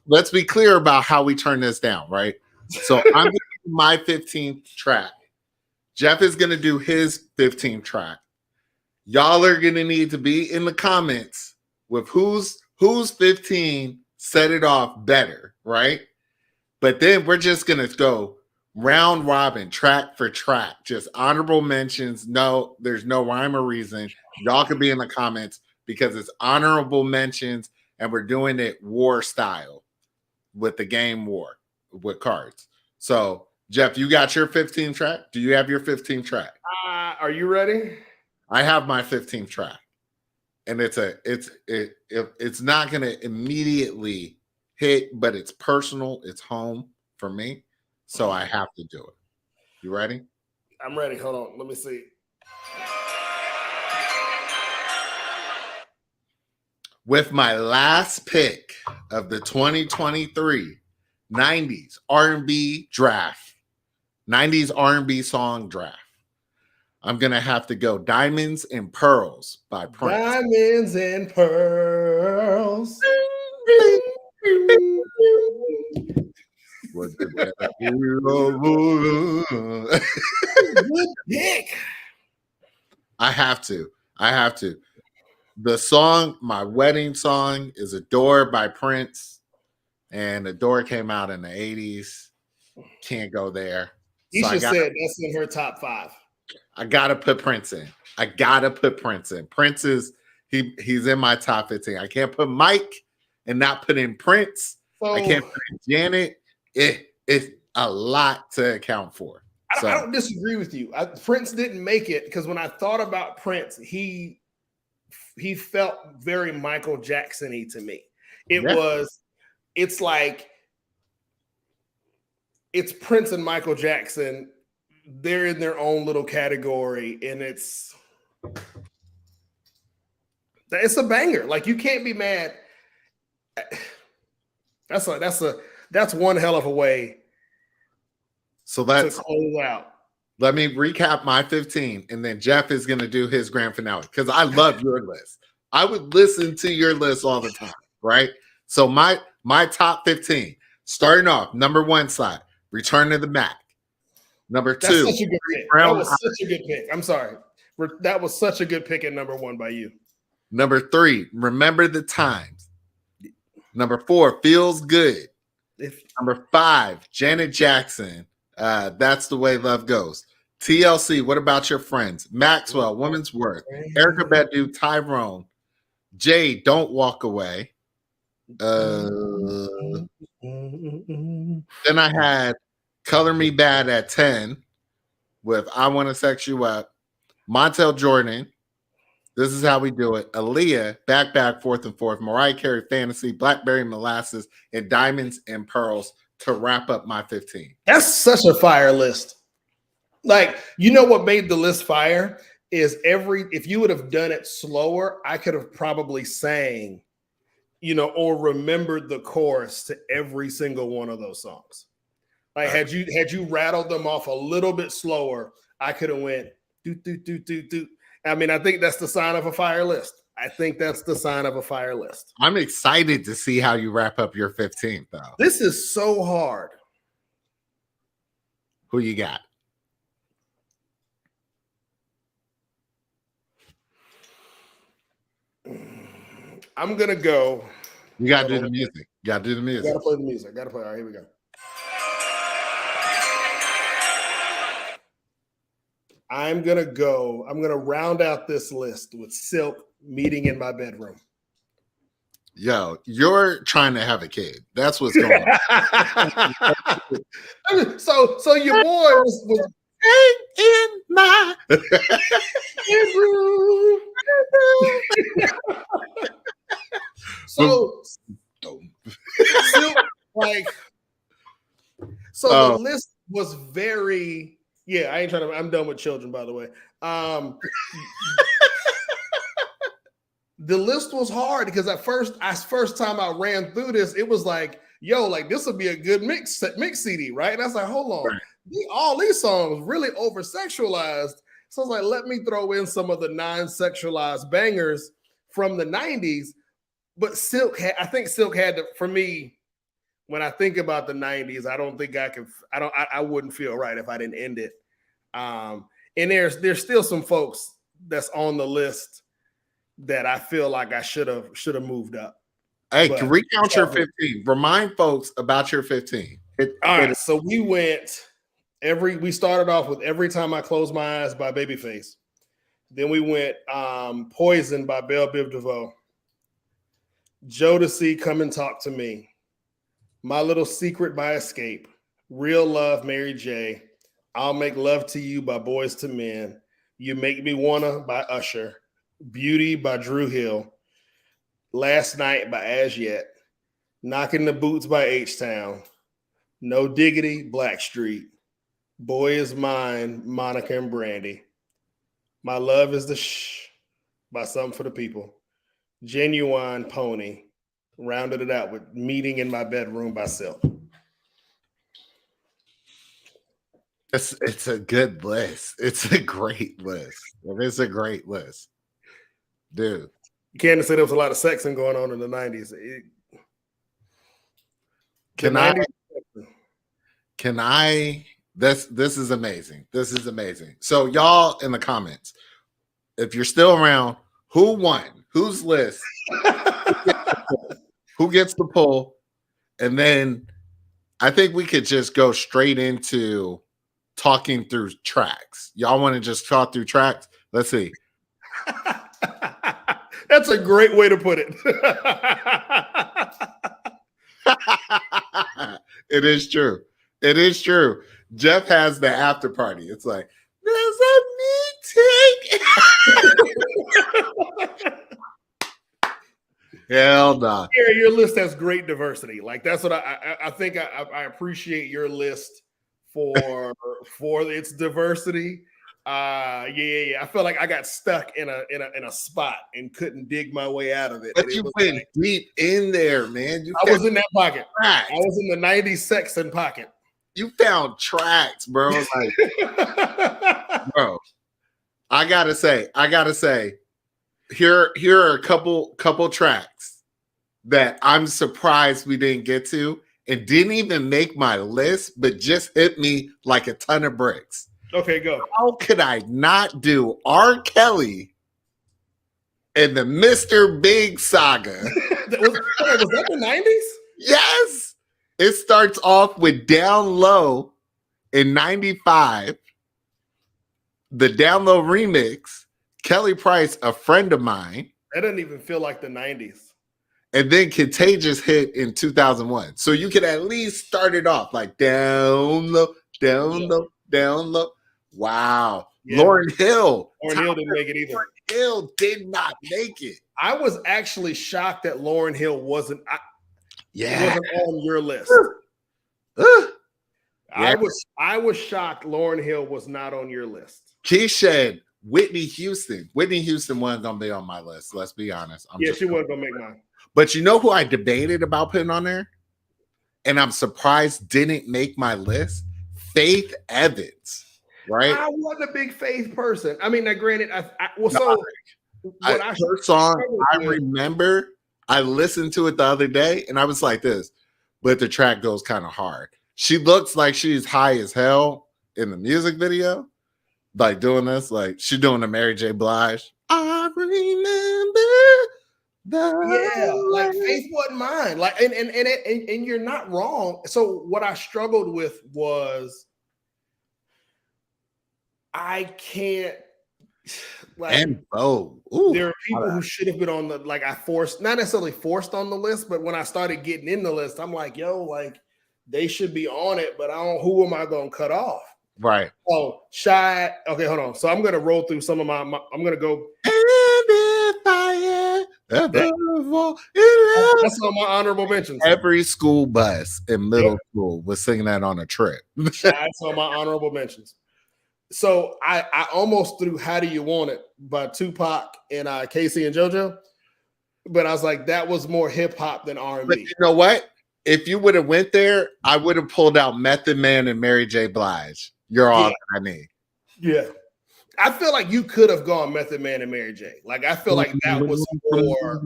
let's be clear about how we turn this down, right? So I'm going to do my 15th track. Jeff is going to do his 15th track. Y'all are going to need to be in the comments with who's 15 set it off better, right? But then we're just going to go round robin, track for track, just honorable mentions. No, there's no rhyme or reason. Y'all can be in the comments because it's honorable mentions and we're doing it war style with the game war with cards. So, Jeff, you got your 15th track? Do you have your 15th track? Are you ready? I have my 15th track. And it's not going to immediately hit, but it's personal. It's home for me. So I have to do it. You ready? I'm ready. Hold on. Let me see. With my last pick of the 2023 90s R&B draft, 90s R&B song draft, I'm going to have to go Diamonds and Pearls by Prince. Diamonds and Pearls. Good pick. I have to. The song, my wedding song, is Adore by Prince. And Adore came out in the 80s. Can't go there. Keisha said that's in her top 5. I gotta put Prince in. Prince is he's in my top 15. I can't put Mike and not put in Prince. I can't put in Janet. It's a lot to account for. I don't disagree with you. Prince didn't make it because when I thought about Prince, he felt very Michael Jackson-y to me. It's like it's Prince and Michael Jackson. They're in their own little category, and it's a banger. Like, you can't be mad. That's one hell of a way. So that's to close out. Let me recap my 15, and then Jeff is going to do his grand finale because I love your list. I would listen to your list all the time, right? So my top 15, starting off, number 1 slot, Return to the Mac. Number 2, that's such a good pick. That was such a good pick. I'm sorry. That was such a good pick at number 1 by you. Number 3, Remember the Times. Number 4, Feels Good. Number 5, Janet Jackson. That's the Way Love Goes. TLC, What About Your Friends? Maxwell, Woman's Worth. Erykah Badu, Tyrone. Jay, Don't Walk Away. Then I had Color Me Bad at 10 with I Want to Sex You Up. Montel Jordan, This Is How We Do It. Aaliyah, Back, 4th and 4th. Mariah Carey, Fantasy. Blackberry Molasses, and Diamonds and Pearls to wrap up my 15. That's such a fire list. Like, you know what made the list fire is if you would have done it slower, I could have probably sang, or remembered the chorus to every single one of those songs. Like, had you rattled them off a little bit slower, I could have went do do do do do. I mean, I think that's the sign of a fire list. I'm excited to see how you wrap up your 15th, though. This is so hard. Who you got? I'm gonna go. You gotta do the music. Gotta play the music. All right, here we go. I'm gonna round out this list with Silk, Meeting in My Bedroom. Yo, you're trying to have a kid. That's what's going on. So your boy was in my bedroom. So Silk, the list was very. Yeah, I'm done with children, by the way. The list was hard because first time I ran through this, it was like, yo, like this would be a good mix CD, right? And I was like, hold on, right. All these songs really over sexualized. So I was like, let me throw in some of the non-sexualized bangers from the 90s. But I think Silk had to, for me, when I think about the 90s, I don't think I wouldn't feel right if I didn't end it. And there's still some folks that's on the list that I feel like I should have moved up. Hey, to recount your 15, remind folks about your 15. All right, so we started off with Every Time I Close My Eyes by Babyface. Then we went Poison by Belle Biv DeVoe. Jodeci, Come and Talk to Me. My Little Secret by Escape. Real Love, Mary J. I'll Make Love to You by Boys to Men. You Make Me Wanna by Usher. Beauty by Drew Hill. Last Night by As Yet. Knocking the Boots by H-Town. No Diggity, Blackstreet. Boy Is Mine, Monica and Brandy. My Love Is the Shh by Something for the People. Genuine, Pony. Rounded it out with Meeting in My Bedroom by Silk. It's a good list. It's a great list. It's a great list. Dude. You can't say there was a lot of sexing going on in the 90s. This is amazing. This is amazing. So y'all in the comments, if you're still around, who won? Whose list? Who gets the poll? And then I think we could just go straight into talking through tracks. Y'all want to just talk through tracks? Let's see. That's a great way to put it. It is true. It is true. Jeff has the after party. It's like, there's a meeting. Hell nah. Gary, your list has great diversity. Like that's what I think. I appreciate your list for its diversity. Yeah. I feel like I got stuck in a spot and couldn't dig my way out of it. But you've been deep in there, man. I was in that pocket. Tracks. I was in the 90s Sexton pocket. You found tracks, bro. Like, bro, I gotta say, here are a couple tracks that I'm surprised we didn't get to and didn't even make my list, but just hit me like a ton of bricks. Okay, go. How could I not do R. Kelly and the Mr. Big saga? was that the 90s? Yes. It starts off with Down Low in 95. The Down Low remix, Kelly Price, A Friend of Mine. That doesn't even feel like the 90s. And then Contagious hit in 2001. So you could at least start it off like down low, down low, down low. Wow. Yeah. Lauryn Hill. Lauryn Hill didn't make it either. Lauryn Hill did not make it. I was actually shocked that Lauryn Hill wasn't on your list. I was shocked Lauryn Hill was not on your list. Keisha, Whitney Houston. Whitney Houston wasn't gonna be on my list. Let's be honest. She wasn't gonna make mine. But you know who I debated about putting on there? And I'm surprised didn't make my list? Faith Evans, right? I wasn't a big Faith person. I mean, now granted, her song, I remember I listened to it the other day and I was like this, but the track goes kind of hard. She looks like she's high as hell in the music video, like doing this, like she's doing the Mary J. Blige. I remember like Faith wasn't mine. Like, and you're not wrong. So what I struggled with was I can't. Like, and there are people who should have been on the not necessarily forced on the list, but when I started getting in the list, I'm like, yo, like they should be on it, but who am I gonna cut off? Right. Oh, Shy. Okay, hold on. So I'm gonna roll through some of my I'm gonna go. That's on my honorable mentions. Every school bus in middle school was singing that on a trip. That's on my honorable mentions. So I almost threw "How Do You Want It" by Tupac and Casey and JoJo, but I was like, that was more hip hop than R&B. But you know what? If you would have went there, I would have pulled out Method Man and Mary J. Blige. You're all I need. Yeah, I feel like you could have gone Method Man and Mary J. Like I feel like that was more.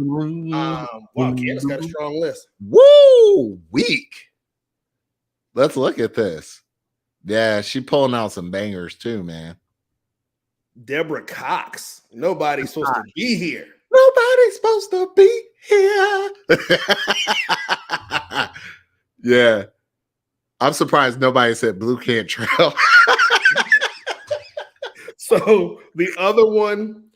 Wow, Candace got a strong list. Woo, weak. Let's look at this. Yeah, she pulling out some bangers too, man. Deborah Cox. Nobody's supposed to be here. Nobody's supposed to be here. Yeah. I'm surprised nobody said Blue Cantrell. So the other one,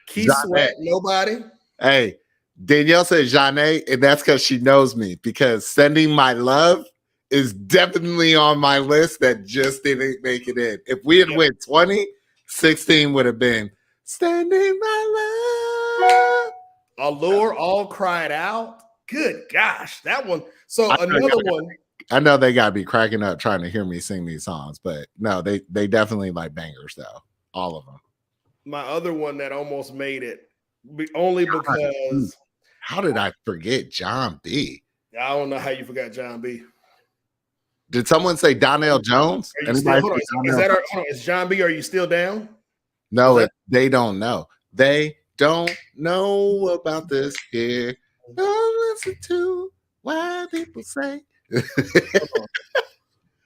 Keith Sweat, nobody. Hey, Danielle said Janae, and that's because she knows me, because Sending My Love is definitely on my list that just didn't make it in. If we had went 20, 16 would have been Standing My Love. Allure, All Cried Out. Good gosh, that one. So another one. I know they gotta be cracking up trying to hear me sing these songs, but no, they definitely like bangers though. All of them. My other one that almost made it, only because. How did I forget John B? I don't know how you forgot John B. Did someone say Donnell Jones? Is John B? Are you still down? No, they don't know. They don't know about this here. Don't listen to what people say.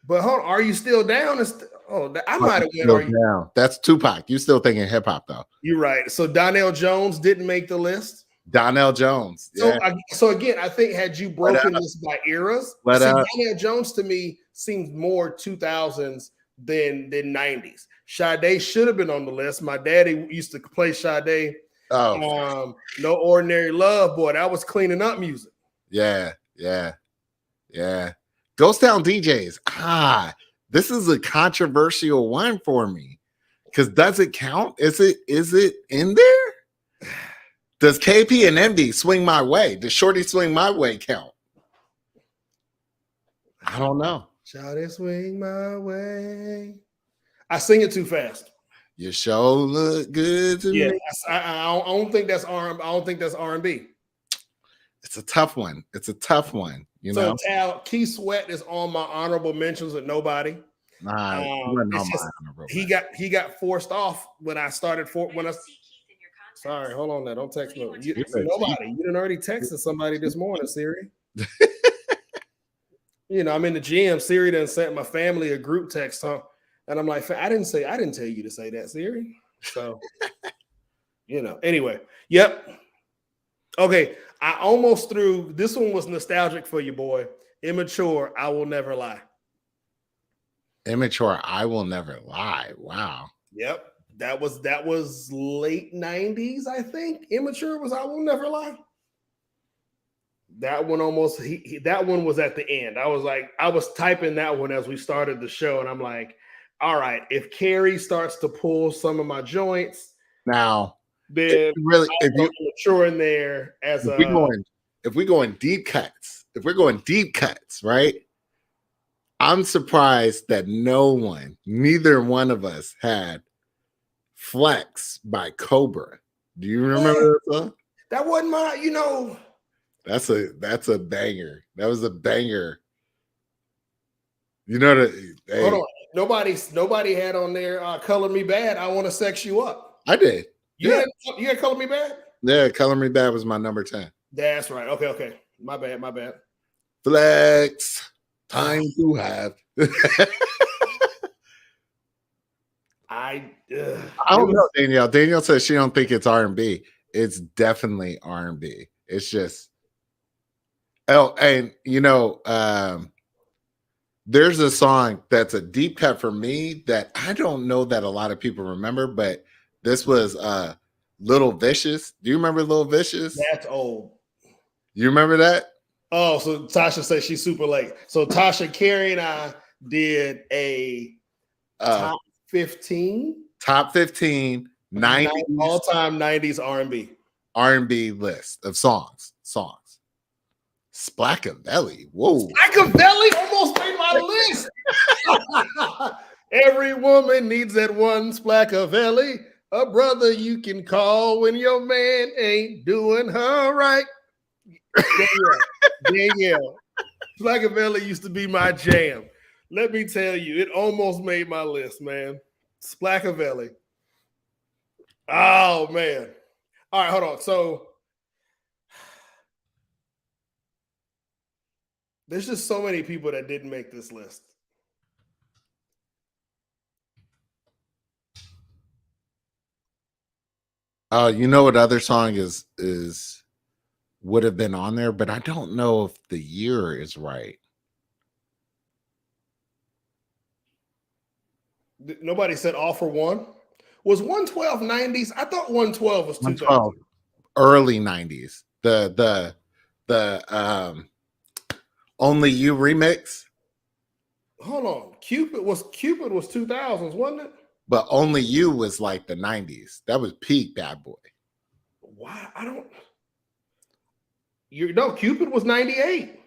But hold on, are you still down? I might have went. Down. That's Tupac. You still thinking hip hop though? You're right. So Donnell Jones didn't make the list. Donnell Jones. So, Yeah. so again, I think had you broken this by eras, Donnell Jones to me seems more 2000s than 90s. Sade should have been on the list. My daddy used to play Sade. No Ordinary Love, boy, that was cleaning up music. Yeah. Ghost Town DJs. This is a controversial one for me. Because does it count? Is it in there? Does KP and MD Swing My Way? Does Shorty Swing My Way count? I don't know. Shorty Swing My Way. I sing it too fast. Your show look good to me. I don't think that's R. I don't think that's R&B. It's a tough one. You know. So Keith Sweat is on my honorable mentions with nobody. He got forced off when I started Sorry, hold on there. Don't text me. Nobody. You done already texted somebody this morning, Siri. I'm in the gym. Siri done sent my family a group text, huh? And I'm like, I didn't tell you to say that, Siri. So, anyway. Yep. Okay. I almost threw this one was nostalgic for you, boy. Immature, I Will Never Lie. Immature, I Will Never Lie. Wow. Yep. That was late 90s, I think. Immature was I Will Never Lie. That one almost that one was at the end. I was typing that one as we started the show, and I'm like, all right, if Carrie starts to pull some of my joints now, then really if you mature in there as if we're going deep cuts, right? I'm surprised that neither one of us had Flex by Cobra. Do you remember that song? That wasn't my, That's a banger. That was a banger. You know that. Hey, hold on. Nobody had on there Color Me Bad. I Want to Sex You Up. I did. You had Color Me Bad? Yeah, Color Me Bad was my number 10. That's right. Okay. My bad. Flex. Time to have. I don't know, Danielle. Danielle says she don't think it's R&B. It's definitely R&B. It's just and there's a song that's a deep cut for me that I don't know that a lot of people remember, but this was Little Vicious. Do you remember Little Vicious? That's old. You remember that? Oh, so Tasha says she's super late. So Tasha, Carrie, and I did a top 15. Top 15 90s all-time 90s R&B list of songs. Splackavelli. Whoa. Splackavelli almost made my list. Every woman needs that one Splackavelli, a brother you can call when your man ain't doing her right. Yeah. Splackavelli used to be my jam. Let me tell you, it almost made my list, man. Splackavelli. Oh, man. All right, hold on. So there's just so many people that didn't make this list. You know what other song is would have been on there, but I don't know if the year is right. Nobody said All for One. Was 112 90s? I thought 112 was 2012, early 90s. The Only You remix. Hold on. Cupid was 2000s, wasn't it? But Only You was like the 90s. That was peak Bad Boy. Why? Cupid was 98.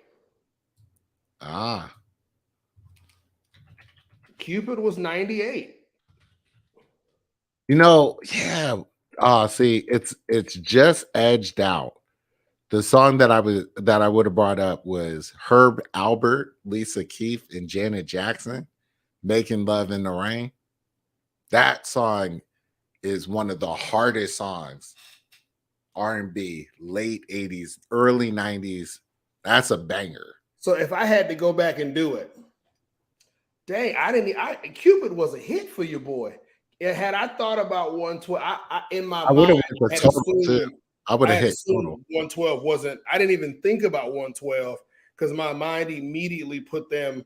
Cupid was 98. Yeah. See, it's just edged out. The song that I would have brought up was Herb Alpert, Lisa Keith, and Janet Jackson, Making Love in the Rain. That song is one of the hardest songs. R&B, late 80s, early 90s. That's a banger. So if I had to go back and do it, dang, Cupid was a hit for you, boy. Had I thought about 112, I would have went for Total too. I would have hit assumed total. 112 wasn't. I didn't even think about 112 because my mind immediately put them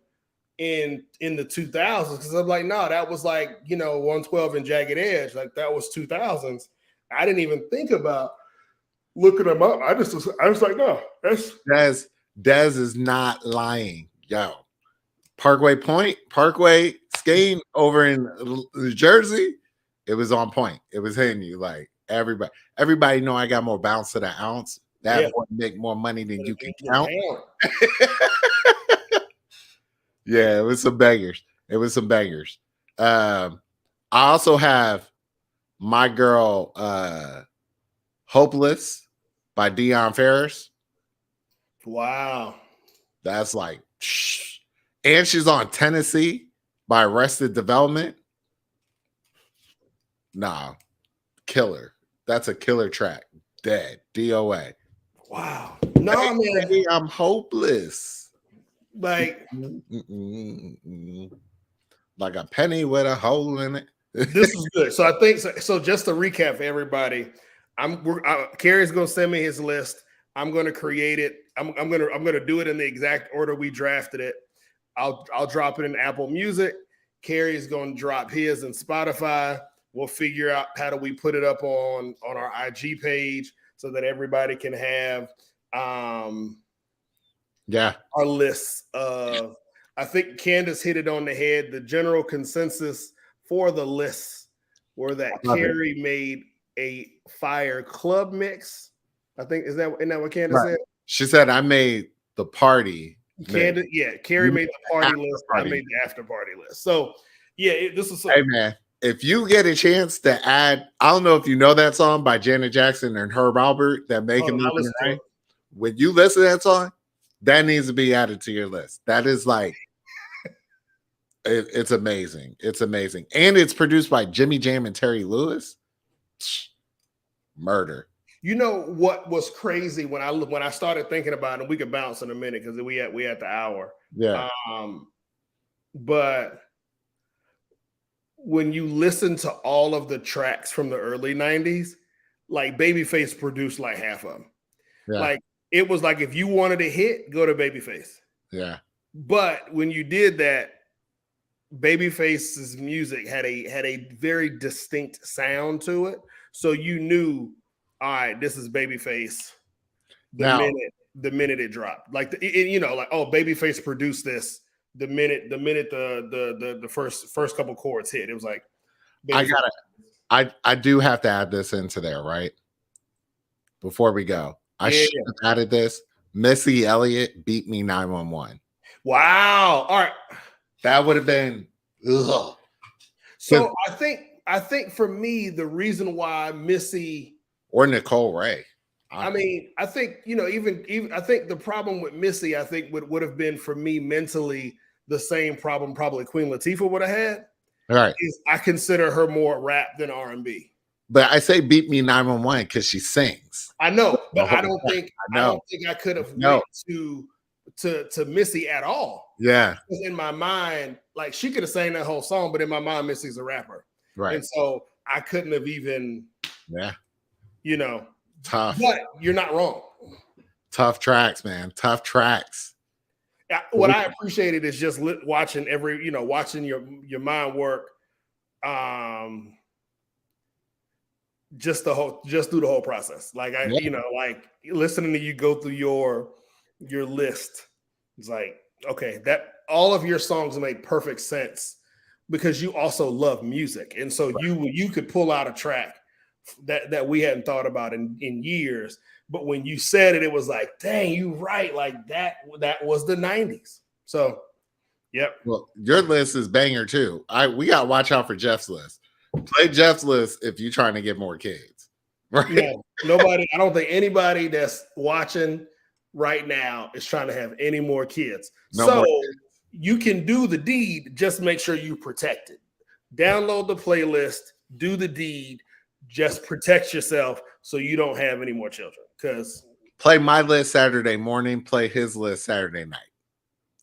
in the 2000s. Because I'm like, no, that was like 112 and Jagged Edge, like that was 2000s. I didn't even think about looking them up. I was like, no, that's Dez is not lying, yo. Parkway skating over in New Jersey, it was on point. It was hitting you like everybody. Everybody know I got more bounce to the ounce. That would make more money than you can count. Yeah, it was some bangers. I also have my girl Hopeless by Deion Ferris. Wow. That's like, and she's on Tennessee by Arrested Development. Nah, killer. That's a killer track. Dead. DOA. Wow. No, man. I'm hopeless. Like, like a penny with a hole in it. This is good. So I think so. Just to recap for everybody, Carrie's gonna send me his list. I'm gonna create it. I'm gonna do it in the exact order we drafted it. I'll drop it in Apple Music. Carrie's gonna drop his in Spotify. We'll figure out how do we put it up on our IG page so that everybody can have our lists of. I think Candace hit it on the head. The general consensus for the lists were that Carrie made a fire club mix. I think isn't that what Candace said? She said I made the party. Candace, Carrie made the party list. I made the after party list. So this is. Hey man, if you get a chance to add, I don't know if you know that song by Janet Jackson and Herb Albert that Making Nothing Right. When you listen to that song, that needs to be added to your list. That is like. It's amazing. It's amazing. And it's produced by Jimmy Jam and Terry Lewis. Murder. You know what was crazy when I started thinking about it, and we could bounce in a minute because we at the hour. Yeah. But when you listen to all of the tracks from the early 90s, like Babyface produced like half of them. Yeah. Like it was like if you wanted a hit, go to Babyface. Yeah. But when you did that, Babyface's music had a very distinct sound to it, so you knew, all right, this is Babyface. The minute it dropped, like Babyface produced this. The minute the first couple chords hit, it was like, I do have to add this into there, right? Before we go, I should have added this. Missy Elliott, Beat Me 911. Wow. All right. That would have been ugh. So I think for me, the reason why Missy or Nicole Ray. I think even I think the problem with Missy, I think would have been for me mentally the same problem probably Queen Latifah would have had. Right. Is I consider her more rap than R&B. But I say Beat Me 911 because she sings. I know, but I don't think I could have went to Missy at all. Yeah. Because in my mind, like she could have sang that whole song, but in my mind, Missy's a rapper. Right. And so I couldn't have even, tough. But you're not wrong. Tough tracks, man. Tough tracks. What I appreciated is just watching watching your mind work. Just through the whole process. Like like listening to you go through your list. It's like, okay, that all of your songs make perfect sense because you also love music. And so you could pull out a track that we hadn't thought about in years. But when you said it, it was like, dang, you right. Like that was the 90s. So, yep. Well, your list is banger too. We got to watch out for Jeff's list. Play Jeff's list if you're trying to get more kids. Right? No, nobody. I don't think anybody that's watching right now is trying to have any more kids. You can do the deed. Just make sure you protect it. Download the playlist. Do the deed. Just protect yourself so you don't have any more children. Because play my list Saturday morning. Play his list Saturday night.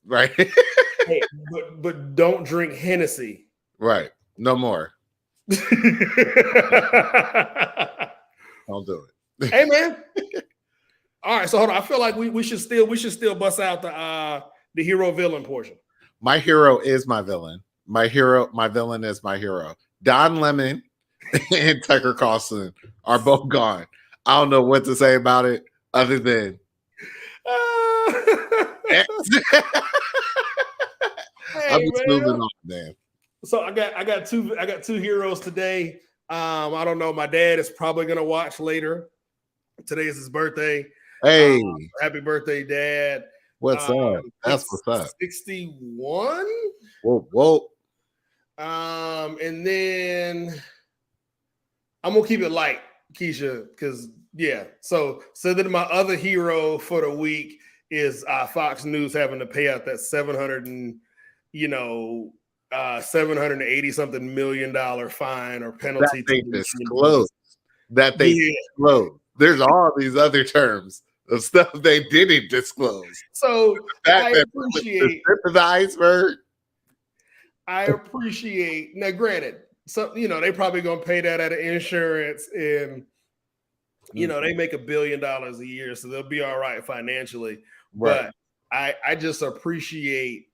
Right. Hey, but don't drink Hennessy. Right. No more. Don't do it. Hey man. All right, so hold on. I feel like we should still bust out the hero villain portion. My hero is my villain. My villain is my hero. Don Lemon and Tucker Carlson are both gone. I don't know what to say about it other than I'm just moving on, man. So I got two heroes today. I don't know. My dad is probably gonna watch later. Today is his birthday. Hey, happy birthday, Dad. What's up? That's what's up. 61. Whoa. And then I'm gonna keep it light, Keisha, because yeah. So then my other hero for the week is Fox News having to pay out that $780 something million fine or penalty. That they disclosed. There's all these other terms of stuff they didn't disclose. So I appreciate the tip of the iceberg. I appreciate now. Granted, so they probably gonna pay that out of insurance, and they make $1 billion a year, so they'll be all right financially. Right. But I just appreciate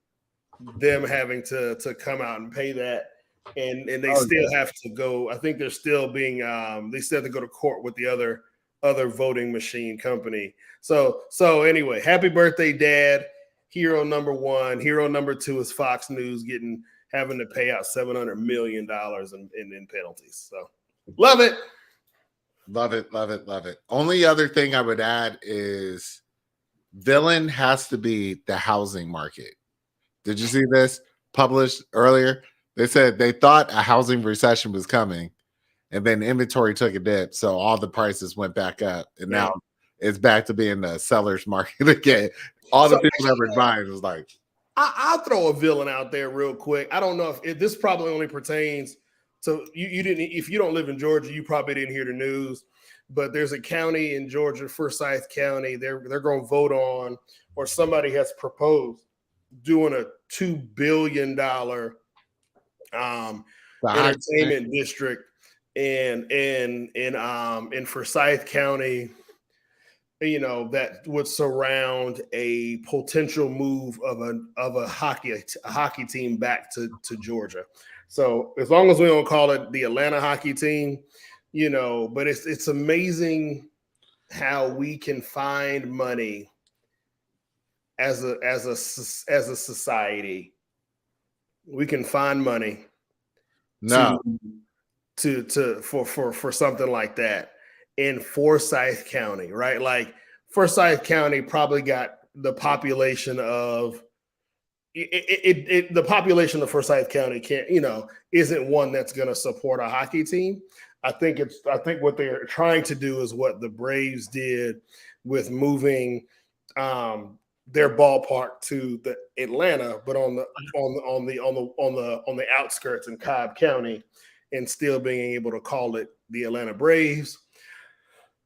them having to come out and pay that, and they still have to go. I think they're still being they still have to go to court with the other voting machine company. So anyway, happy birthday, Dad. Hero number one. Hero number two is Fox News having to pay out $700 million in penalties. So love it. Love it. Only other thing I would add is villain has to be the housing market. Did you see this published earlier? They said they thought a housing recession was coming, and then inventory took a dip, so all the prices went back up, and now it's back to being the seller's market again. All the people that were buying was like, I'll throw a villain out there real quick. I don't know if this probably only pertains to you. Didn't, if you don't live in Georgia, you probably didn't hear the news. But there's a county in Georgia, Forsyth County. They're going to vote on, or somebody has proposed doing a $2 billion entertainment district in Forsyth County. That would surround a potential move of a hockey team back to Georgia. So as long as we don't call it the Atlanta hockey team, but it's amazing how we can find money as a society. We can find money for something like that. In Forsyth County, right? Like Forsyth County probably got the population of the population of Forsyth County isn't one that's going to support a hockey team. I think what they're trying to do is what the Braves did with moving their ballpark to the Atlanta, but on the outskirts in Cobb County, and still being able to call it the Atlanta Braves.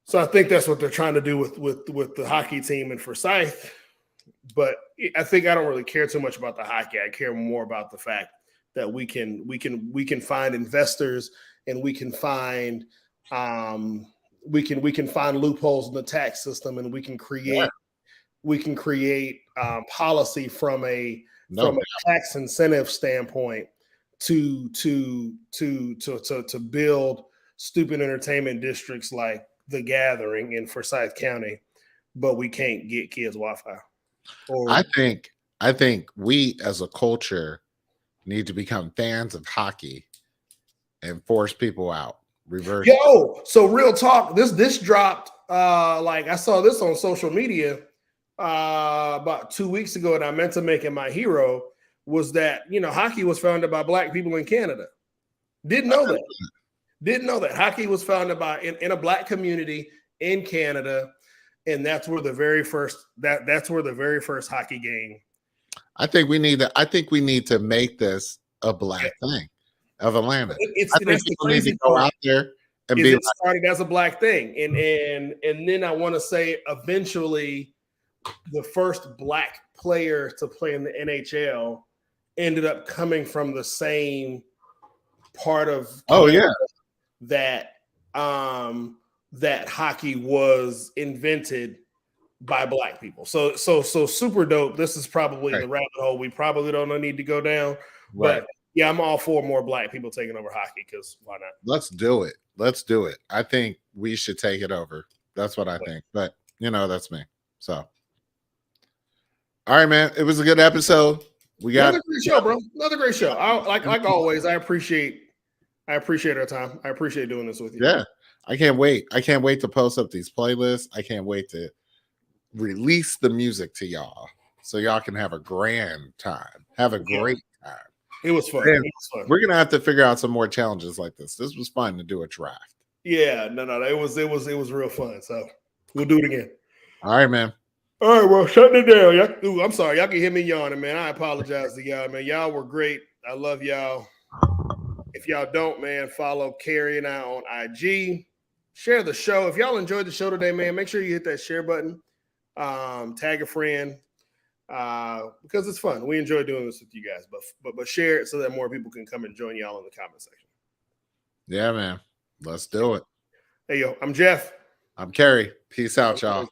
So I think that's what they're trying to do with the hockey team in Forsyth. But I think I don't really care too much about the hockey. I care more about the fact that we can find investors, and we can find loopholes in the tax system, and we can create policy from a tax incentive standpoint to build stupid entertainment districts like The Gathering in Forsyth County, but we can't get kids Wi-Fi. I think we as a culture need to become fans of hockey and force people out. Reverse. So real talk. This dropped. Like I saw this on social media about 2 weeks ago, and I meant to make it my hero. Was that hockey was founded by Black people in Canada? Didn't know that. Didn't know that hockey was founded by in a Black community in Canada, and that's where the very first hockey game. I think we need to make this a Black thing of Atlanta. I think people need to go out there and be. It started as a Black thing, and then I want to say eventually the first Black player to play in the NHL ended up coming from the same part of. Oh yeah. That that hockey was invented by black people. So super dope. This is probably Right. the rabbit hole we probably don't need to go down. Right. But yeah, I'm all for more black people taking over hockey because why not? Let's do it. Let's do it. I think we should take it over. That's what I think. But that's me. So, all right, man. It was a good episode. We got another great show, bro. Another great show. Like always, I appreciate our time. I appreciate doing this with you. Yeah. I can't wait. I can't wait to post up these playlists. I can't wait to release the music to y'all so y'all can have a grand time. Have a great time. It was fun. Man, we're gonna have to figure out some more challenges like this. This was fun to do a draft. Yeah, no, it was real fun. So we'll do it again. All right, man. All right, well, shutting it down. Ooh, I'm sorry. Y'all can hear me yawning, man. I apologize to y'all, man. Y'all were great. I love y'all. If y'all don't, man, follow Carrie and I on IG. Share the show. If y'all enjoyed the show today, man, make sure you hit that share button. Tag a friend. Because it's fun. We enjoy doing this with you guys, but share it so that more people can come and join y'all in the comment section. Yeah, man. Let's do it. Hey, yo, I'm Jeff. I'm Carrie. Peace out, y'all.